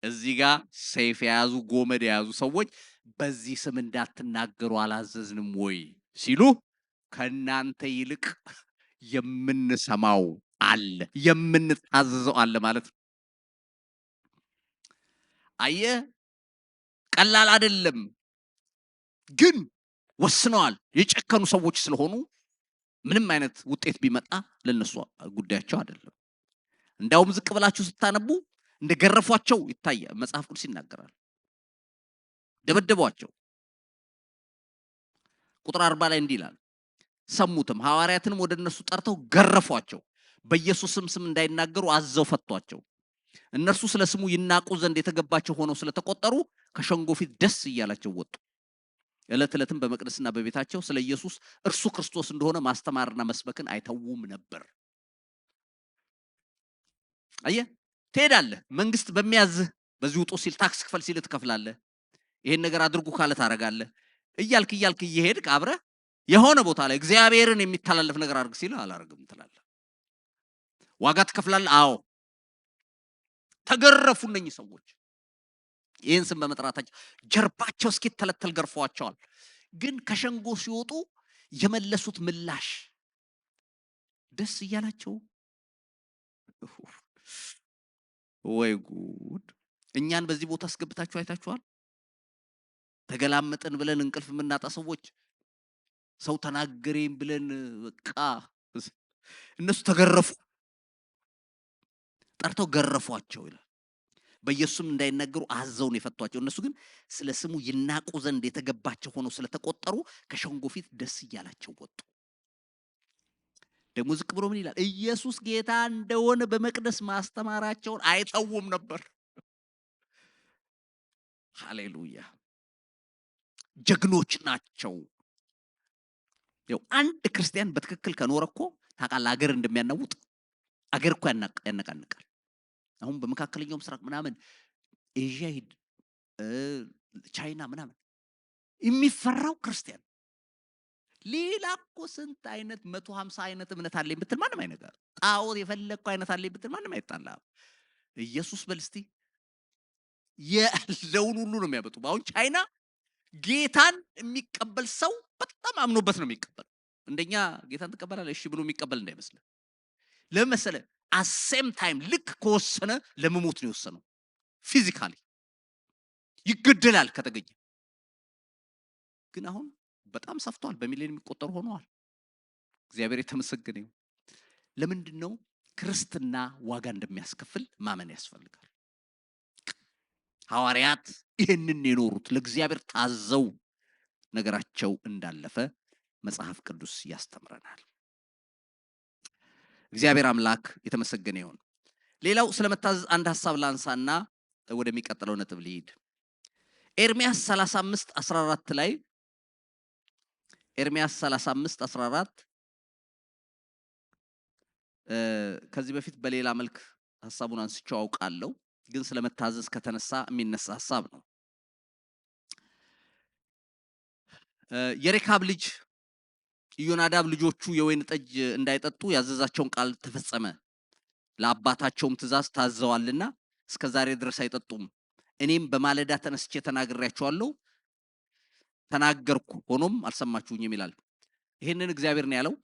እዚህ ጋር ሰይፍ የያዙ ጎመድ የያዙ ሰዎች በዚህ ስም እንዳትናገሩ አላዘዝንም ወይ ሲሉ ከናንተ ይልቅ የምንሰማው አለ፣ የምንታዘዘው አለ ማለት ነው። አየ ቀላል አይደለም፣ ግን ወስነዋል። የጨከኑ ሰዎች ስለሆኑ ምንም አይነት ውጤት ቢመጣ ለነሱ ጉዳያቸው አይደለም። እንዳውም ዝቅ ብላችሁ ስታነቡ እንደገረፏቸው ይታያል። መጽሐፍ ቅዱስ ይናገራል። ደበደቧቸው። ቁጥር 40 ላይ እንዲህ ይላል፣ ሰሙትም ሐዋርያትንም ወደ እነሱ ጠርተው ገረፏቸው፣ በኢየሱስም ስም እንዳይናገሩ አዘው ፈቷቸው። እነርሱ ስለ ስሙ ይናቁ ዘንድ የተገባቸው ሆነው ስለተቆጠሩ ከሸንጎ ፊት ደስ እያላቸው ወጡ። ዕለት ዕለትም በመቅደስና በቤታቸው ስለ ኢየሱስ እርሱ ክርስቶስ እንደሆነ ማስተማርና መስበክን አይተውም ነበር። አየ ትሄዳለህ፣ መንግስት በሚያዝህ በዚህ ውጡ ሲል ታክስ ክፈል ሲል ትከፍላለህ፣ ይሄን ነገር አድርጉ ካለ ታረጋለህ። እያልክ እየሄድክ አብረህ የሆነ ቦታ ላይ እግዚአብሔርን የሚተላለፍ ነገር አድርግ ሲል አላረግም ትላለህ። ዋጋ ትከፍላለህ። አዎ ተገረፉ እነኚህ ሰዎች። ይህን ስም በመጥራታቸው ጀርባቸው እስኪተለተል ገርፈዋቸዋል። ግን ከሸንጎ ሲወጡ የመለሱት ምላሽ ደስ እያላቸው፣ ወይ ጉድ! እኛን በዚህ ቦታ አስገብታችሁ አይታችኋል? ተገላመጠን ብለን እንቅልፍ የምናጣ ሰዎች፣ ሰው ተናገረኝ ብለን በቃ እነሱ ተገረፉ፣ ጠርተው ገረፏቸው ይላል። በኢየሱስም እንዳይናገሩ አዘውን የፈቷቸው። እነሱ ግን ስለ ስሙ ይናቁ ዘንድ የተገባቸው ሆነው ስለተቆጠሩ ከሸንጎ ፊት ደስ እያላቸው ወጡ። ደግሞ ዝቅ ብሎ ምን ይላል? ኢየሱስ ጌታ እንደሆነ በመቅደስ ማስተማራቸውን አይተውም ነበር። ሃሌሉያ! ጀግኖች ናቸው። ያው አንድ ክርስቲያን በትክክል ከኖረ እኮ ታውቃለህ አገር እንደሚያናውጥ አገር እኮ ያነቃንቃል። አሁን በመካከለኛው ምስራቅ ምናምን ኤዥያ ሂድ ቻይና ምናምን የሚፈራው ክርስቲያን ሌላ እኮ ስንት አይነት 150 አይነት እምነት አለኝ ብትል ማንም አይነገር። ጣዖት የፈለግከው አይነት አለኝ ብትል ማንም አይጣላም። ኢየሱስ በልስቲ ያለውን ሁሉ ነው የሚያመጡ። አሁን ቻይና ጌታን የሚቀበል ሰው በጣም አምኖበት ነው የሚቀበል። እንደኛ ጌታን ተቀበላለህ እሺ ብሎ የሚቀበል እንዳይመስል። ለምሳሌ አሴም ታይም ልክ ከወሰነ ለመሞት ነው የወሰነው። ፊዚካሊ ይገደላል ከተገኘ። ግን አሁን በጣም ሰፍቷል። በሚሊዮን የሚቆጠሩ ሆነዋል። እግዚአብሔር የተመሰገነ ይሁን። ለምንድን ነው ክርስትና ዋጋ እንደሚያስከፍል ማመን ያስፈልጋል። ሐዋርያት ይህንን የኖሩት ለእግዚአብሔር ታዘው ነገራቸው እንዳለፈ መጽሐፍ ቅዱስ ያስተምረናል። እግዚአብሔር አምላክ የተመሰገነ ይሁን። ሌላው ስለመታዘዝ አንድ ሐሳብ ላንሳና ወደሚቀጥለው ነጥብ ልሂድ። ኤርምያስ 35:14 ላይ ኤርምያስ 35:14 ከዚህ በፊት በሌላ መልክ ሐሳቡን አንስቼው አውቃለሁ፣ ግን ስለመታዘዝ ከተነሳ የሚነሳ ሐሳብ ነው። የሬካብ ልጅ ኢዮናዳብ ልጆቹ የወይን ጠጅ እንዳይጠጡ ያዘዛቸውን ቃል ተፈጸመ፣ ለአባታቸውም ትእዛዝ ታዘዋልና እስከ ዛሬ ድረስ አይጠጡም። እኔም በማለዳ ተነስቼ ተናግሬያቸዋለሁ፣ ተናገርኩ፣ ሆኖም አልሰማችሁኝም ይላል። ይሄንን እግዚአብሔር ነው ያለው።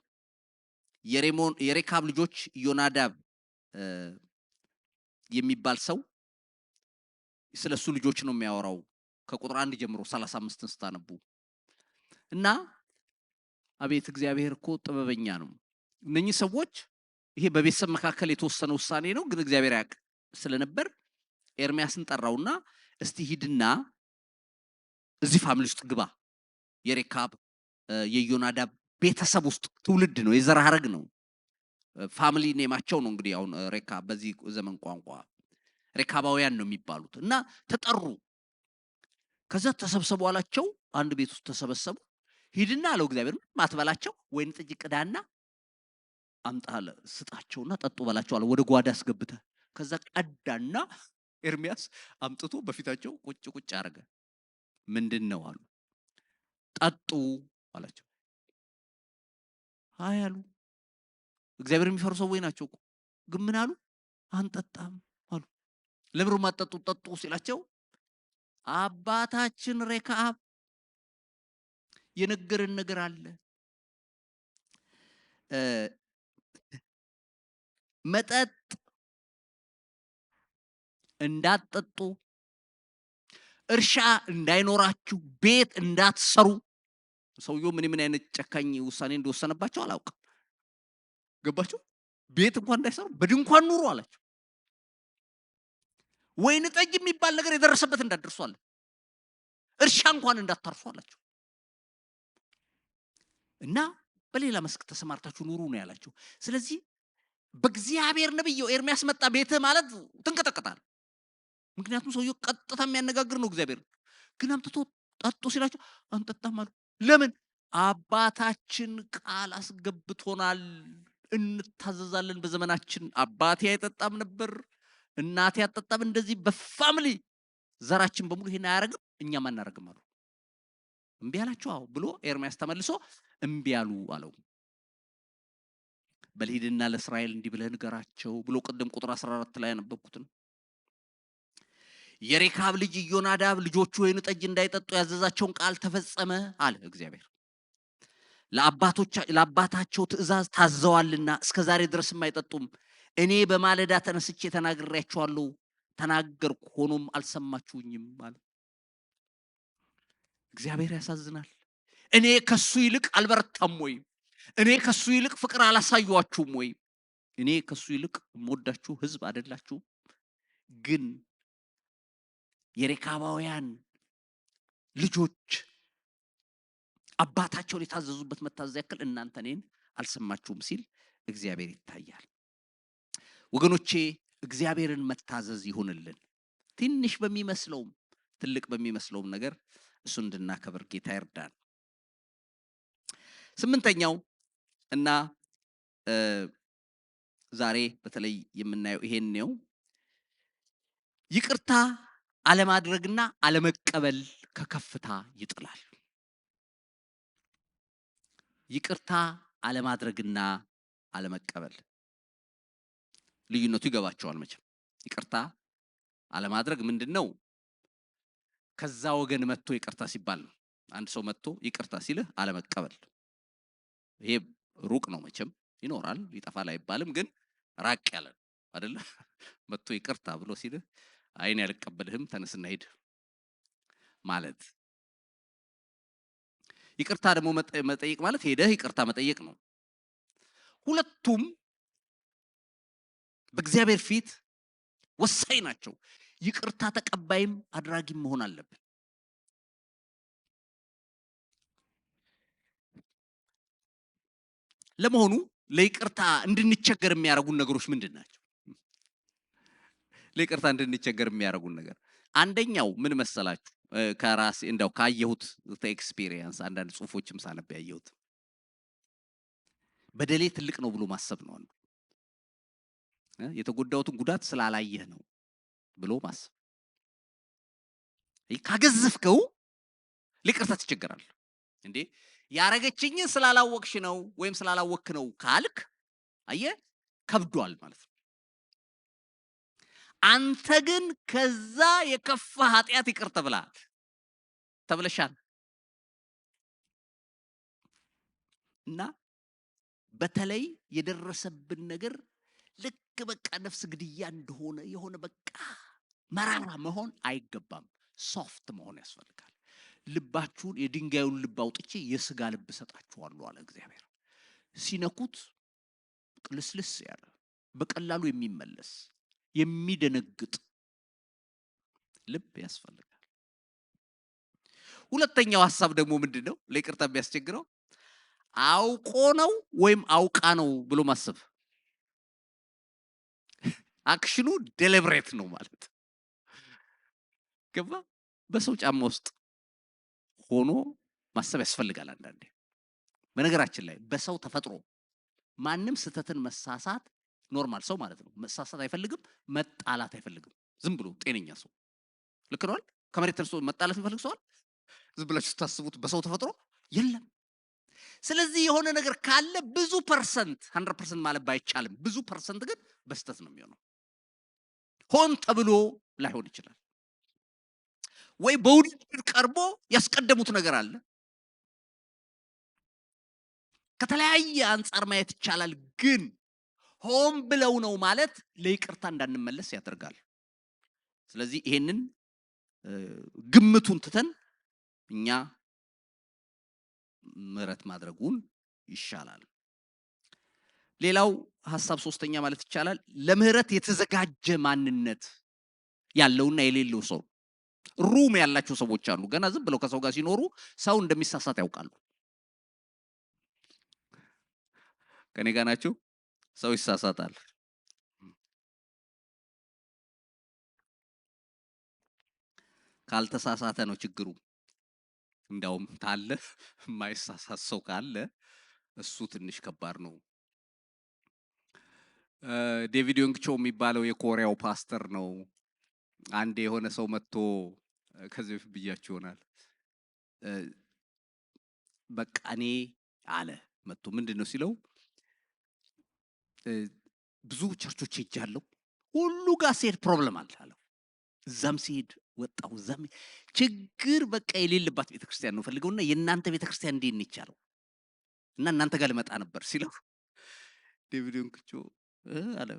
የሬካብ ልጆች ኢዮናዳብ የሚባል ሰው ስለሱ ልጆች ነው የሚያወራው ከቁጥር 1 ጀምሮ 35ን ስታነቡ እና አቤት እግዚአብሔር እኮ ጥበበኛ ነው። እነኚህ ሰዎች ይሄ በቤተሰብ መካከል የተወሰነ ውሳኔ ነው፣ ግን እግዚአብሔር ያውቅ ስለነበር ኤርምያስን ጠራውና እስቲ ሂድና እዚህ ፋሚሊ ውስጥ ግባ። የሬካብ የኢዮናዳብ ቤተሰብ ውስጥ ትውልድ ነው፣ የዘር ሐረግ ነው፣ ፋሚሊ ኔማቸው ነው። እንግዲህ አሁን ሬካብ በዚህ ዘመን ቋንቋ ሬካባውያን ነው የሚባሉት እና ተጠሩ። ከዛ ተሰብሰቡ አላቸው። አንድ ቤት ውስጥ ተሰበሰቡ። ሂድና አለው እግዚአብሔር ማትበላቸው ወይን ጠጅ ቅዳና አምጣለ ስጣቸውና ጠጡ በላቸው አለ። ወደ ጓዳ አስገብተ ከዛ ቀዳና ኤርምያስ አምጥቶ በፊታቸው ቁጭ ቁጭ አረገ። ምንድነው አሉ። ጠጡ አላቸው። አይ አሉ። እግዚአብሔር የሚፈሩ ሰዎች ናቸው እኮ። ግን ምን አሉ? አንጠጣም አሉ። ለምሩ ማጠጡ ጠጡ ሲላቸው አባታችን ሬካብ የነገረን ነገር አለ፣ መጠጥ እንዳትጠጡ፣ እርሻ እንዳይኖራችሁ፣ ቤት እንዳትሰሩ። ሰውየው ምን አይነት ጨካኝ ውሳኔ እንደወሰነባቸው አላውቅም። ገባችሁ? ቤት እንኳን እንዳይሰሩ በድንኳን ኑሩ አላቸው። ወይን ጠጅ የሚባል ነገር የደረሰበት እንዳትደርሱ አለ። እርሻ እንኳን እንዳታርሱ አላቸው። እና በሌላ መስክ ተሰማርታችሁ ኑሩ ነው ያላቸው። ስለዚህ በእግዚአብሔር ነብዩ ኤርምያስ መጣ። ቤት ማለት ትንቀጠቀጣል። ምክንያቱም ሰውየው ቀጥታ የሚያነጋግር ነው እግዚአብሔር። ግን አምጥቶ ጠጡ ሲላቸው አንጠጣም አሉ። ለምን? አባታችን ቃል አስገብቶናል፣ እንታዘዛለን። በዘመናችን አባቴ አይጠጣም ነበር፣ እናቴ አትጠጣም። እንደዚህ በፋሚሊ ዘራችን በሙሉ ይሄን አያረግም፣ እኛም አናረግም አሉ። እምቢ አላቸው። አዎ ብሎ ኤርምያስ ተመልሶ እምቢ አሉ አለው። በልሂድና ለእስራኤል እንዲህ ብለህ ንገራቸው ብሎ ቅድም ቁጥር 14 ላይ ያነበብኩትን የሬካብ ልጅ ኢዮናዳብ ልጆቹ ወይን ጠጅ እንዳይጠጡ ያዘዛቸውን ቃል ተፈጸመ አለ እግዚአብሔር። ለአባታቸው ትእዛዝ ታዘዋልና እስከ ዛሬ ድረስ አይጠጡም። እኔ በማለዳ ተነስቼ ተናግሬያቸዋለሁ፣ ተናገርኩ፣ ሆኖም አልሰማችሁኝም አለ። እግዚአብሔር ያሳዝናል። እኔ ከሱ ይልቅ አልበረታም ወይ? እኔ ከሱ ይልቅ ፍቅር አላሳዩአችሁም ወይ? እኔ ከሱ ይልቅ የምወዳችሁ ህዝብ አይደላችሁ? ግን የሬካባውያን ልጆች አባታቸውን የታዘዙበት መታዘዝ ያክል እናንተ እኔን አልሰማችሁም ሲል እግዚአብሔር ይታያል። ወገኖቼ እግዚአብሔርን መታዘዝ ይሁንልን። ትንሽ በሚመስለውም ትልቅ በሚመስለውም ነገር እሱ እንድናከብር ጌታ ይርዳን። ስምንተኛው እና ዛሬ በተለይ የምናየው ይሄን ነው። ይቅርታ አለማድረግና አለመቀበል ከከፍታ ይጥላል። ይቅርታ አለማድረግና አለመቀበል ልዩነቱ ይገባቸዋል መቼም። ይቅርታ አለማድረግ ምንድነው? ከዛ ወገን መጥቶ ይቅርታ ሲባል ነው። አንድ ሰው መጥቶ ይቅርታ ሲልህ አለመቀበል፣ ይሄ ሩቅ ነው መቼም። ይኖራል ይጠፋል አይባልም፣ ግን ራቅ ያለ ነው አይደለ? መጥቶ ይቅርታ ብሎ ሲልህ አይን ያልቀበልህም ተነስና ሂድ ማለት። ይቅርታ ደግሞ መጠየቅ ማለት ሄደህ ይቅርታ መጠየቅ ነው። ሁለቱም በእግዚአብሔር ፊት ወሳኝ ናቸው። ይቅርታ ተቀባይም አድራጊም መሆን አለብን። ለመሆኑ ለይቅርታ እንድንቸገር የሚያደርጉን ነገሮች ምንድን ናቸው? ለይቅርታ እንድንቸገር የሚያደርጉን ነገር አንደኛው ምን መሰላችሁ? ከራሴ እንደው ካየሁት ኤክስፒሪየንስ አንዳንድ ጽሁፎችም ሳነብ ያየሁት በደሌ ትልቅ ነው ብሎ ማሰብ ነው። አንዱ የተጎዳውትን ጉዳት ስላላየህ ነው ብሎ ማሰብ። ካገዘፍከው ለይቅርታ ትቸገራለህ። እንዴ ያረገችኝ ስላላወቅሽ ነው ወይም ስላላወቅክ ነው ካልክ አየህ ከብዷል ማለት ነው። አንተ ግን ከዛ የከፋ ኃጢአት ይቅር ተብለሃል፣ ተብለሻል። እና በተለይ የደረሰብን ነገር ልክ በቃ ነፍስ ግድያ እንደሆነ የሆነ በቃ መራራ መሆን አይገባም። ሶፍት መሆን ያስፈልጋል። ልባችሁን የድንጋዩን ልብ አውጥቼ የስጋ ልብ ሰጣችኋለሁ አለ እግዚአብሔር። ሲነኩት ቅልስልስ ያለ በቀላሉ የሚመለስ የሚደነግጥ ልብ ያስፈልጋል። ሁለተኛው ሐሳብ ደግሞ ምንድነው? ለይቅርታ የሚያስቸግረው አውቆ ነው ወይም አውቃ ነው ብሎ ማሰብ። አክሽኑ ዴሊብሬት ነው ማለት ገባ። በሰው ጫማ ውስጥ ሆኖ ማሰብ ያስፈልጋል አንዳንዴ። በነገራችን ላይ በሰው ተፈጥሮ ማንም ስተትን መሳሳት ኖርማል ሰው ማለት ነው። መሳሳት አይፈልግም፣ መጣላት አይፈልግም። ዝም ብሎ ጤነኛ ሰው ልክ ነው። ከመሬት ተነስቶ መጣላት የሚፈልግ ሰው ዝም ብላችሁ ስታስቡት በሰው ተፈጥሮ የለም። ስለዚህ የሆነ ነገር ካለ ብዙ ፐርሰንት 100% ማለት ባይቻልም ብዙ ፐርሰንት ግን በስተት ነው የሚሆነው። ሆን ተብሎ ላይሆን ይችላል፣ ወይ በውድድር ቀርቦ ያስቀደሙት ነገር አለ። ከተለያየ አንጻር ማየት ይቻላል። ግን ሆን ብለው ነው ማለት ለይቅርታ እንዳንመለስ ያደርጋል። ስለዚህ ይሄንን ግምቱን ትተን እኛ ምህረት ማድረጉን ይሻላል። ሌላው ሐሳብ ሶስተኛ ማለት ይቻላል ለምህረት የተዘጋጀ ማንነት ያለውና የሌለው ሰው። ሩም ያላቸው ሰዎች አሉ። ገና ዝም ብለው ከሰው ጋር ሲኖሩ ሰው እንደሚሳሳት ያውቃሉ። ከኔ ጋር ናችሁ? ሰው ይሳሳታል። ካልተሳሳተ ነው ችግሩ። እንዳውም ታለ የማይሳሳት ሰው ካለ እሱ ትንሽ ከባድ ነው። ዴቪድ ዮንግ ቾ የሚባለው የኮሪያው ፓስተር ነው። አንዴ የሆነ ሰው መጥቶ ከዚህ በፊት ብያችሁ ይሆናል። በቃ እኔ አለ መጥቶ ምንድነው ሲለው ብዙ ቸርቾች ሄጃለሁ፣ ሁሉ ጋር ሲሄድ ፕሮብለም አለ አለው። እዛም ሲሄድ ወጣው፣ እዛም ችግር በቃ የሌለባት ቤተክርስቲያን ነው ፈልገውና የእናንተ ቤተክርስቲያን እንዴት ነው ይቻለው እና እናንተ ጋር ልመጣ ነበር ሲለው ዴቪድ ዮንግ ቾ አለ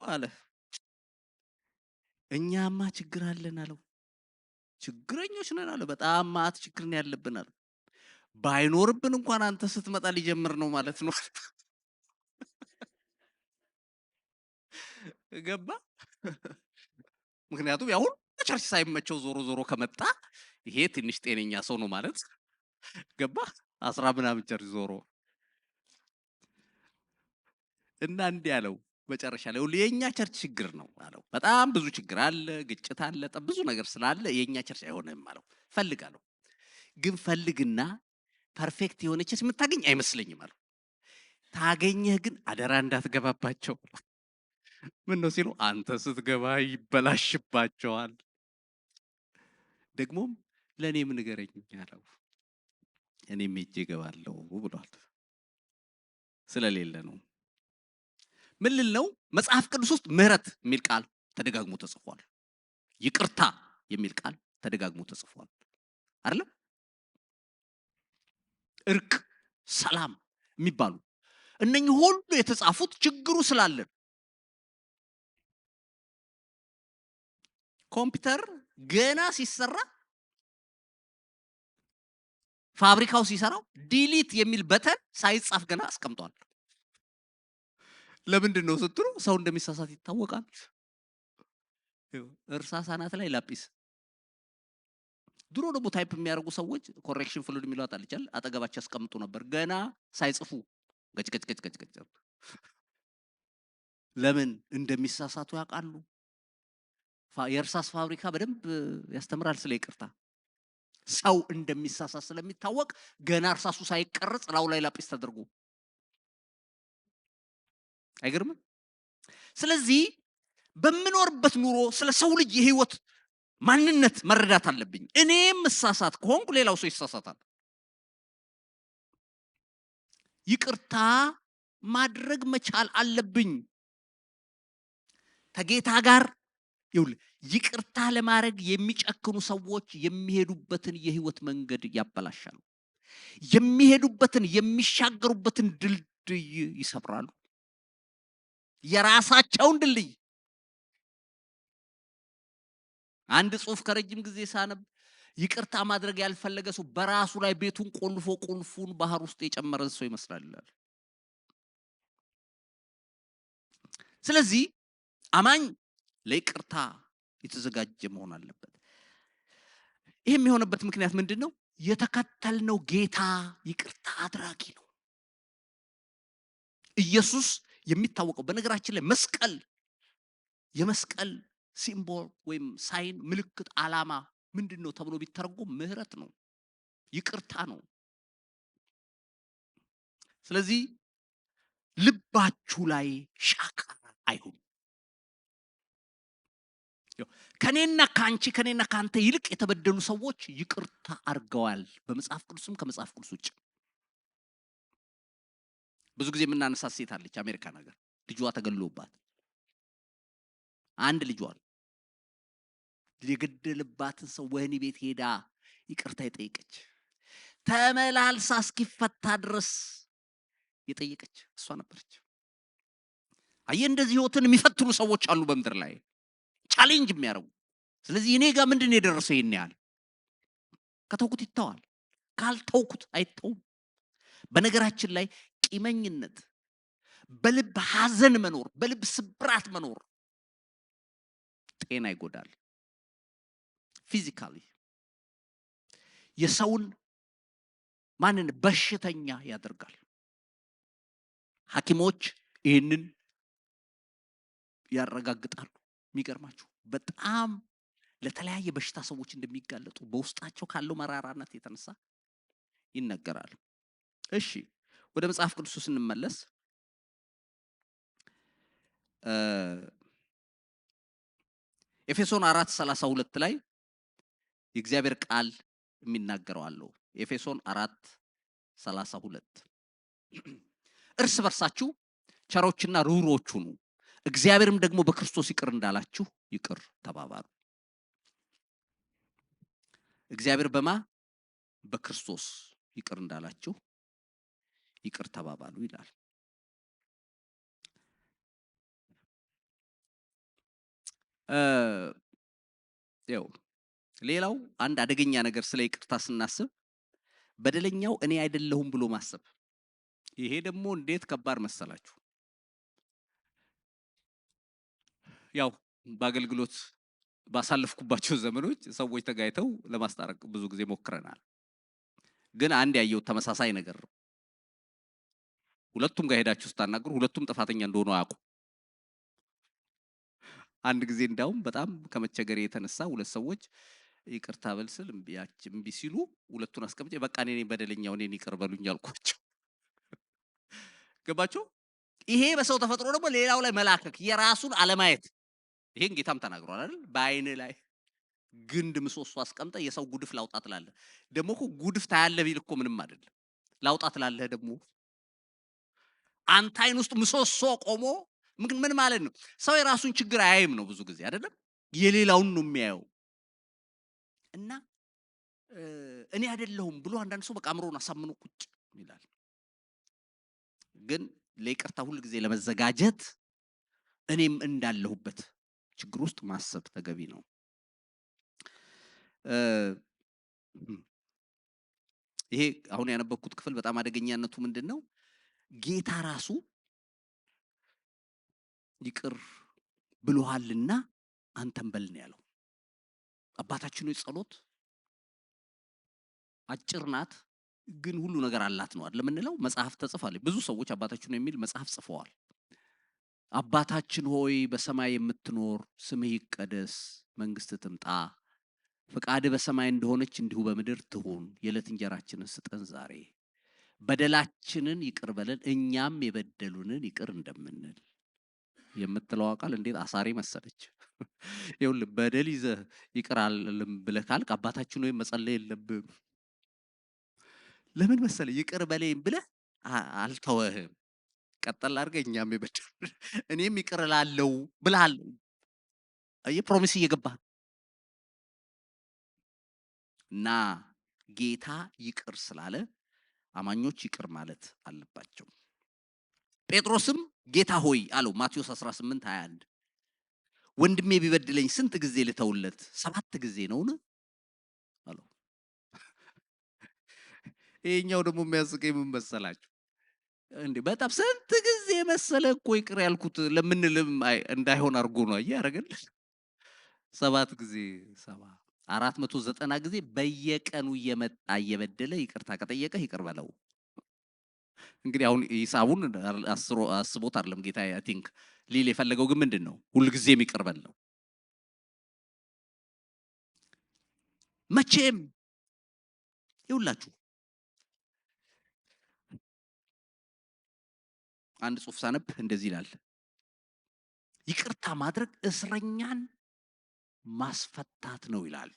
አለ እኛማ ችግር አለን አለው። ችግረኞች ነን አለ። በጣም ማት ችግር ነው ያለብን አለ። ባይኖርብን እንኳን አንተ ስትመጣ ሊጀምር ነው ማለት ነው። ገባ። ምክንያቱም ያው ቸርች ሳይመቸው ዞሮ ዞሮ ከመጣ ይሄ ትንሽ ጤነኛ ሰው ነው ማለት ገባ። 10 ምናምን ቸርች ዞሮ እና እንዲህ ያለው መጨረሻ ላይ የኛ ቸርች ችግር ነው አለው። በጣም ብዙ ችግር አለ፣ ግጭት አለ፣ ብዙ ነገር ስላለ የኛ ቸርች አይሆንም አለው። ፈልጋለሁ ግን ፈልግና ፐርፌክት የሆነችስ የምታገኝ አይመስለኝም አሉ። ታገኘህ ግን አደራ እንዳትገባባቸው። ምን ነው ሲሉ አንተ ስትገባ ይበላሽባቸዋል። ደግሞም ለእኔም ንገረኝ አለው። እኔም ሄጄ እገባለሁ ብሏል። ስለሌለ ነው። ምን ልል ነው? መጽሐፍ ቅዱስ ውስጥ ምህረት የሚል ቃል ተደጋግሞ ተጽፏል። ይቅርታ የሚል ቃል ተደጋግሞ ተጽፏል አይደል? እርቅ፣ ሰላም የሚባሉ እነኚህ ሁሉ የተጻፉት ችግሩ ስላለን። ኮምፒውተር ገና ሲሰራ ፋብሪካው ሲሰራው ዲሊት የሚል በተን ሳይጻፍ ገና አስቀምጧል። ለምንድን ነው ስትሉ ሰው እንደሚሳሳት ይታወቃል። እርሳስ አናት ላይ ላጲስ። ድሮ ደግሞ ታይፕ የሚያደርጉ ሰዎች ኮሬክሽን ፍሉድ የሚሏት አለቻል አጠገባቸው ያስቀምጡ ነበር ገና ሳይጽፉ ገጭ ገጭ ገጭ ገጭ ገጭ። ለምን እንደሚሳሳቱ ያውቃሉ። የእርሳስ ፋብሪካ በደንብ ያስተምራል ስለ ይቅርታ። ሰው እንደሚሳሳት ስለሚታወቅ ገና እርሳሱ ሳይቀርጽ ላው ላይ ላጲስ ተደርጎ አይገርምም? ስለዚህ በምኖርበት ኑሮ ስለ ሰው ልጅ የህይወት ማንነት መረዳት አለብኝ። እኔም እሳሳት ከሆንኩ ሌላው ሰው ይሳሳታል። ይቅርታ ማድረግ መቻል አለብኝ። ከጌታ ጋር ይቅርታ ለማድረግ የሚጨክኑ ሰዎች የሚሄዱበትን የህይወት መንገድ ያበላሻሉ። የሚሄዱበትን የሚሻገሩበትን ድልድይ ይሰብራሉ። የራሳቸውን ድልድይ። አንድ ጽሑፍ ከረጅም ጊዜ ሳነብ ይቅርታ ማድረግ ያልፈለገ ሰው በራሱ ላይ ቤቱን ቆልፎ ቁልፉን ባህር ውስጥ የጨመረ ሰው ይመስላል ይላል። ስለዚህ አማኝ ለይቅርታ የተዘጋጀ መሆን አለበት። ይሄ የሚሆንበት ምክንያት ምንድነው? የተከተልነው ጌታ ይቅርታ አድራጊ ነው። ኢየሱስ የሚታወቀው በነገራችን ላይ መስቀል የመስቀል ሲምቦል ወይም ሳይን ምልክት ዓላማ ምንድነው ተብሎ ቢተረጎም ምህረት ነው፣ ይቅርታ ነው። ስለዚህ ልባችሁ ላይ ሻካራ አይሁን። ከኔና ካንቺ ከኔና ካንተ ይልቅ የተበደሉ ሰዎች ይቅርታ አድርገዋል፣ በመጽሐፍ ቅዱስም ከመጽሐፍ ቅዱስ ውጭ። ብዙ ጊዜ የምናነሳት ሴት አለች አሜሪካ ነገር፣ ልጇ ተገሎባት አንድ ልጇን የገደለባትን ሰው ወህኒ ቤት ሄዳ ይቅርታ የጠየቀች፣ ተመላልሳ እስኪፈታ ድረስ የጠየቀች እሷ ነበረች። አየህ፣ እንደዚህ ህይወትን የሚፈትኑ ሰዎች አሉ በምድር ላይ ቻሌንጅ የሚያደርጉ። ስለዚህ እኔ ጋር ምንድነው የደረሰው? ይሄን ያህል ከተውኩት ይተዋል፣ ካልተውኩት አይተውም። በነገራችን ላይ ቂመኝነት፣ በልብ ሐዘን መኖር፣ በልብ ስብራት መኖር ጤና ይጎዳል። ፊዚካሊ የሰውን ማንን በሽተኛ ያደርጋል። ሐኪሞች ይህንን ያረጋግጣሉ። የሚገርማችሁ በጣም ለተለያየ በሽታ ሰዎች እንደሚጋለጡ በውስጣቸው ካለው መራራነት የተነሳ ይነገራል። እሺ ወደ መጽሐፍ ቅዱስ ስንመለስ ኤፌሶን 4:32 ላይ የእግዚአብሔር ቃል የሚናገረው አለው። ኤፌሶን 4:32 እርስ በርሳችሁ ቸሮችና ርኅሩኆች ሁኑ፣ እግዚአብሔርም ደግሞ በክርስቶስ ይቅር እንዳላችሁ ይቅር ተባባሉ። እግዚአብሔር በማ በክርስቶስ ይቅር እንዳላችሁ ይቅር ተባባሉ ይላል። ያው ሌላው አንድ አደገኛ ነገር ስለ ይቅርታ ስናስብ በደለኛው እኔ አይደለሁም ብሎ ማሰብ። ይሄ ደግሞ እንዴት ከባድ መሰላችሁ? ያው በአገልግሎት ባሳለፍኩባቸው ዘመኖች ሰዎች ተጋይተው ለማስታረቅ ብዙ ጊዜ ሞክረናል። ግን አንድ ያየው ተመሳሳይ ነገር ነው። ሁለቱም ጋር ሄዳችሁ ስታናግሩ ሁለቱም ጥፋተኛ እንደሆኑ አያውቁ። አንድ ጊዜ እንዳውም በጣም ከመቸገር የተነሳ ሁለት ሰዎች ይቅርታ በል ስል እምቢ ሲሉ ሁለቱን አስቀምጬ በቃ እኔ ነኝ በደለኛው እኔን ይቅር በሉኝ አልኳቸው። ገባችሁ? ይሄ በሰው ተፈጥሮ ደግሞ ሌላው ላይ መላከክ የራሱን አለማየት። ይሄን ጌታም ተናግሯል አይደል? በአይን ላይ ግንድ ምሰሶ አስቀምጠ የሰው ጉድፍ ላውጣ ትላለህ። ደግሞ እኮ ጉድፍ ታያለህ ቢል እኮ ምንም አይደለም። ላውጣ ትላለህ ደግሞ አንተ አይን ውስጥ ምሰሶ ቆሞ ምን ማለት ነው? ሰው የራሱን ችግር አያይም ነው ብዙ ጊዜ አይደለም? የሌላውን ነው የሚያየው። እና እኔ አይደለሁም ብሎ አንዳንድ ሰው በቃ አእምሮውን አሳምኖ ቁጭ ይላል። ግን ለይቅርታ ሁል ጊዜ ለመዘጋጀት እኔም እንዳለሁበት ችግር ውስጥ ማሰብ ተገቢ ነው። ይሄ አሁን ያነበብኩት ክፍል በጣም አደገኛነቱ ምንድነው? ጌታ ራሱ ይቅር ብሎሃልና አንተም በል ነው ያለው። አባታችን ሆይ ጸሎት አጭር ናት ግን ሁሉ ነገር አላት ነው አይደል የምንለው? መጽሐፍ ተጽፏል። ብዙ ሰዎች አባታችን ሆይ የሚል መጽሐፍ ጽፈዋል። አባታችን ሆይ በሰማይ የምትኖር ስምህ ይቀደስ፣ መንግስት ትምጣ፣ ፈቃድ በሰማይ እንደሆነች እንዲሁ በምድር ትሁን፣ የዕለት እንጀራችንን ስጠን ዛሬ፣ በደላችንን ይቅር በለን እኛም የበደሉንን ይቅር እንደምንል የምትለው ቃል እንዴት አሳሪ መሰለች። ይኸውልህ በደል ይዘህ ይቅር አልልም ብለህ ካልክ አባታችን ሆይ መጸለይ የለብህም። ለምን መሰለህ? ይቅር በለኝ ብለህ አልተወህም። ቀጠል አድርገህ እኛም የበደሉንን እኔም ይቅር እላለሁ ብለሃል። ፕሮሚስ እየገባህ እና ጌታ ይቅር ስላለ አማኞች ይቅር ማለት አለባቸው። ጴጥሮስም ጌታ ሆይ አለው ማቴዎስ 18:21 ወንድሜ ቢበድለኝ ስንት ጊዜ ልተውለት? 7 ጊዜ ነውን አለው። ይሄኛው ደግሞ የሚያስቀኝ ምን መሰላችሁ? እንዴ በጣም ስንት ጊዜ መሰለ እኮ ይቅር ያልኩት ለምንልም እንዳይሆን አድርጎ ነው ያረጋል። 7 ጊዜ 490 ጊዜ በየቀኑ እየመጣ እየበደለ ይቅርታ ከጠየቀ ይቅር በለው። እንግዲህ አሁን ሂሳቡን አስቦት አይደለም ጌታ አይ ቲንክ ሊል የፈለገው ግን ምንድነው? ሁሉ ጊዜም ይቅር በል ነው። መቼም ይውላችሁ አንድ ጽሑፍ ሳነብ እንደዚህ ይላል፣ ይቅርታ ማድረግ እስረኛን ማስፈታት ነው ይላል።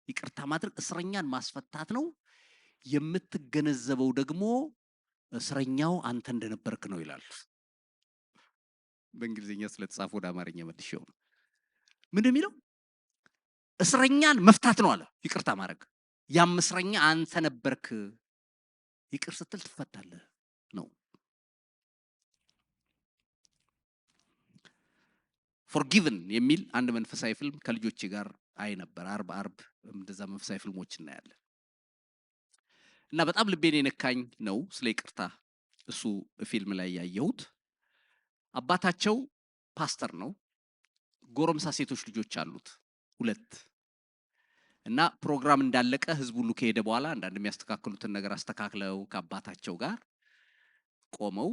ይቅርታ ማድረግ እስረኛን ማስፈታት ነው። የምትገነዘበው ደግሞ እስረኛው አንተ እንደነበርክ ነው ይላል። በእንግሊዝኛ ስለተጻፈ ወደ አማርኛ መልሼው ምን እንደሚለው እስረኛን መፍታት ነው አለ ይቅርታ ማድረግ። ያም እስረኛ አንተ ነበርክ፣ ይቅር ስትል ትፈታለህ ነው። ፎርጊቭን የሚል አንድ መንፈሳዊ ፊልም ከልጆቼ ጋር አይ ነበር። አርብ እንደዛ መንፈሳዊ ፊልሞች እናያለን እና በጣም ልቤን የነካኝ ነው ስለ ይቅርታ እሱ ፊልም ላይ ያየሁት። አባታቸው ፓስተር ነው። ጎረምሳ ሴቶች ልጆች አሉት 2 እና ፕሮግራም እንዳለቀ ህዝቡ ሁሉ ከሄደ በኋላ አንዳንድ የሚያስተካክሉትን ነገር አስተካክለው ከአባታቸው ጋር ቆመው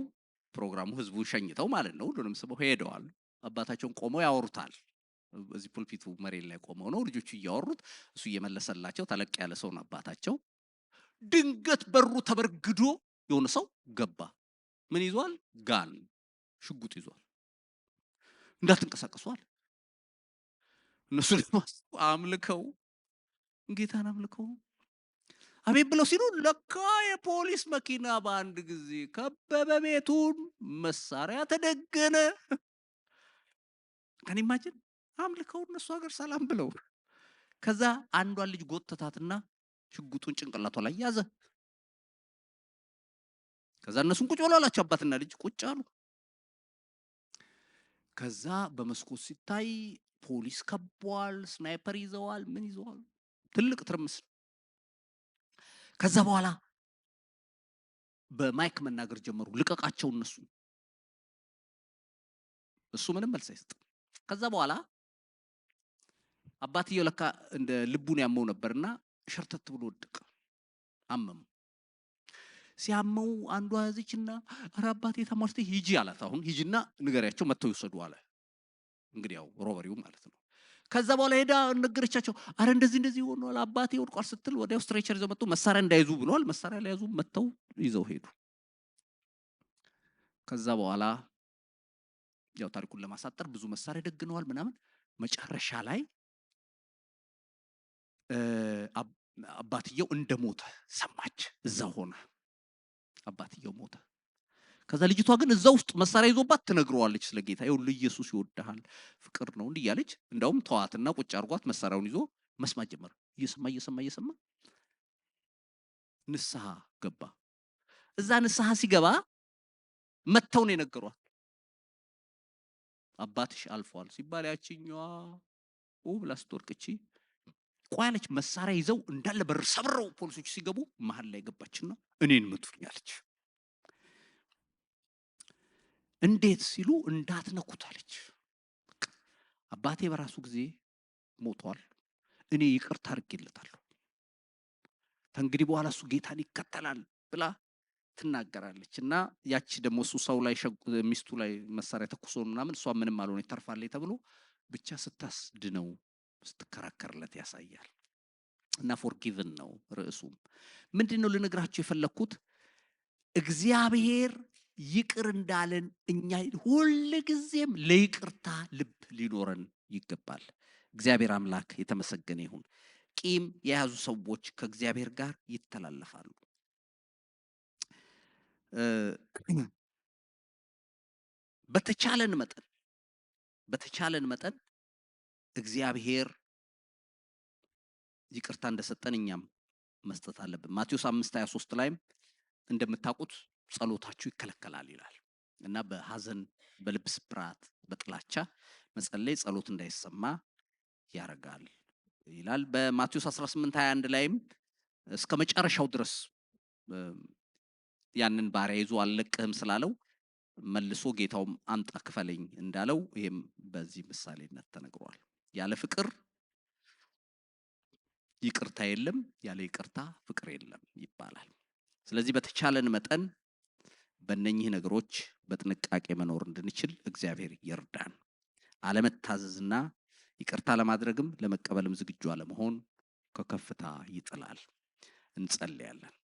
ፕሮግራሙ ህዝቡ ሸኝተው ማለት ነው ሁሉንም ስበው ሄደዋል። አባታቸውን ቆመው ያወሩታል። እዚህ ፑልፒቱ መሬት ላይ ቆመው ነው ልጆቹ እያወሩት እሱ እየመለሰላቸው ተለቅ ያለ ሰው ነው አባታቸው። ድንገት በሩ ተበርግዶ የሆነ ሰው ገባ። ምን ይዟል? ጋን ሽጉጥ ይዟል። እንዳትንቀሳቀሷል። እነሱ ደግሞ አምልከው ጌታን አምልከው አቤት ብለው ሲሉ ለካ የፖሊስ መኪና በአንድ ጊዜ ከበበ ቤቱን፣ መሳሪያ ተደገነ። ከኔ ማጅን አምልከው እነሱ ሀገር ሰላም ብለው ከዛ አንዷን ልጅ ጎተታትና ሽጉጡን ጭንቅላቷ ላይ ያዘ። ከዛ እነሱን ቁጭ ብለው አላቸው አባትና ልጅ ቁጭ አሉ። ከዛ በመስኮት ሲታይ ፖሊስ ከቧል፣ ስናይፐር ይዘዋል፣ ምን ይዘዋል፣ ትልቅ ትርምስ። ከዛ በኋላ በማይክ መናገር ጀመሩ። ልቀቃቸው እነሱ። እሱ ምንም መልስ አይሰጥም። ከዛ በኋላ አባትየው ለካ እንደ ልቡን ያመው ነበርና ሸርተት ብሎ ወደቀ። አመሙ። ሲያመው አንዷ ያዘችና ኧረ አባቴ ተማርተ ሂጂ አላት። አሁን ሂጂና ንገሪያቸው መተው ይወሰዱ አለ። እንግዲህ ያው ሮበሪው ማለት ነው። ከዛ በኋላ ሄዳ ነገረቻቸው። አረ እንደዚህ ሆኗል አባቴ ወድቋል ስትል ወዲያው ስትሬቸር ይዘው መጡ። መሳሪያ እንዳይዙ ብለዋል። መሳሪያ ላይ ያዙ መተው ይዘው ሄዱ። ከዛ በኋላ ያው ታሪኩን ለማሳጠር ብዙ መሳሪያ ደግነዋል ምናምን። መጨረሻ ላይ አባትየው እንደሞተ ሰማች። እዛ ሆነ አባትየው ሞተ። ከዛ ልጅቷ ግን እዛ ውስጥ መሳሪያ ይዞባት ትነግረዋለች ስለ ጌታ። ይኸውልህ ኢየሱስ ይወድሃል ፍቅር ነው እንዲህ እያለች እንደውም ተዋትና ቁጭ አርጓት መሳሪያውን ይዞ መስማት ጀመረ። እየሰማ ንስሐ ገባ። እዛ ንስሐ ሲገባ መተው ነው የነገሯት። አባትሽ አልፏል ሲባል ያቺኛዋ ብላ ስትወድቅ እቺ ቆያለች። መሳሪያ ይዘው እንዳለ በር ሰብረው ፖሊሶች ሲገቡ መሀል ላይ ገባችና እኔን ምቱኝ አለች። እንዴት ሲሉ እንዳትነኩት አለች። አባቴ በራሱ ጊዜ ሞቷል፣ እኔ ይቅርታ አድርጌለታለሁ፣ ከእንግዲህ በኋላ እሱ ጌታን ይከተላል ብላ ትናገራለች። እና ያቺ ደግሞ እሱ ሰው ላይ ሚስቱ ላይ መሳሪያ ተኩሶ ምናምን እሷ ምንም አልሆነ ተርፋለች ተብሎ ብቻ ስታስድነው ስትከራከርለት ያሳያል። እና ፎርጊቭን ነው ርዕሱ። ምንድነው ልነግራችሁ የፈለኩት? እግዚአብሔር ይቅር እንዳለን እኛ ሁሉ ጊዜም ለይቅርታ ልብ ሊኖረን ይገባል። እግዚአብሔር አምላክ የተመሰገነ ይሁን። ቂም የያዙ ሰዎች ከእግዚአብሔር ጋር ይተላለፋሉ። በተቻለን መጠን እግዚአብሔር ይቅርታ እንደሰጠን እኛም መስጠት አለብን። ማቴዎስ 5:23 ላይም እንደምታውቁት ጸሎታችሁ ይከለከላል ይላል እና በሐዘን በልብ ስብራት በጥላቻ መጸለይ ጸሎት እንዳይሰማ ያረጋል ይላል። በማቴዎስ 18:21 ላይም እስከ መጨረሻው ድረስ ያንን ባሪያ ይዞ አልለቅህም ስላለው መልሶ ጌታውም አምጣ ክፈለኝ እንዳለው ይሄም በዚህ ምሳሌነት ተነግሯል። ያለ ፍቅር ይቅርታ የለም፣ ያለ ይቅርታ ፍቅር የለም ይባላል። ስለዚህ በተቻለን መጠን በእነኚህ ነገሮች በጥንቃቄ መኖር እንድንችል እግዚአብሔር ይርዳን። አለመታዘዝና ይቅርታ ለማድረግም ለመቀበልም ዝግጁ አለመሆን ከከፍታ ይጥላል። እንጸልያለን።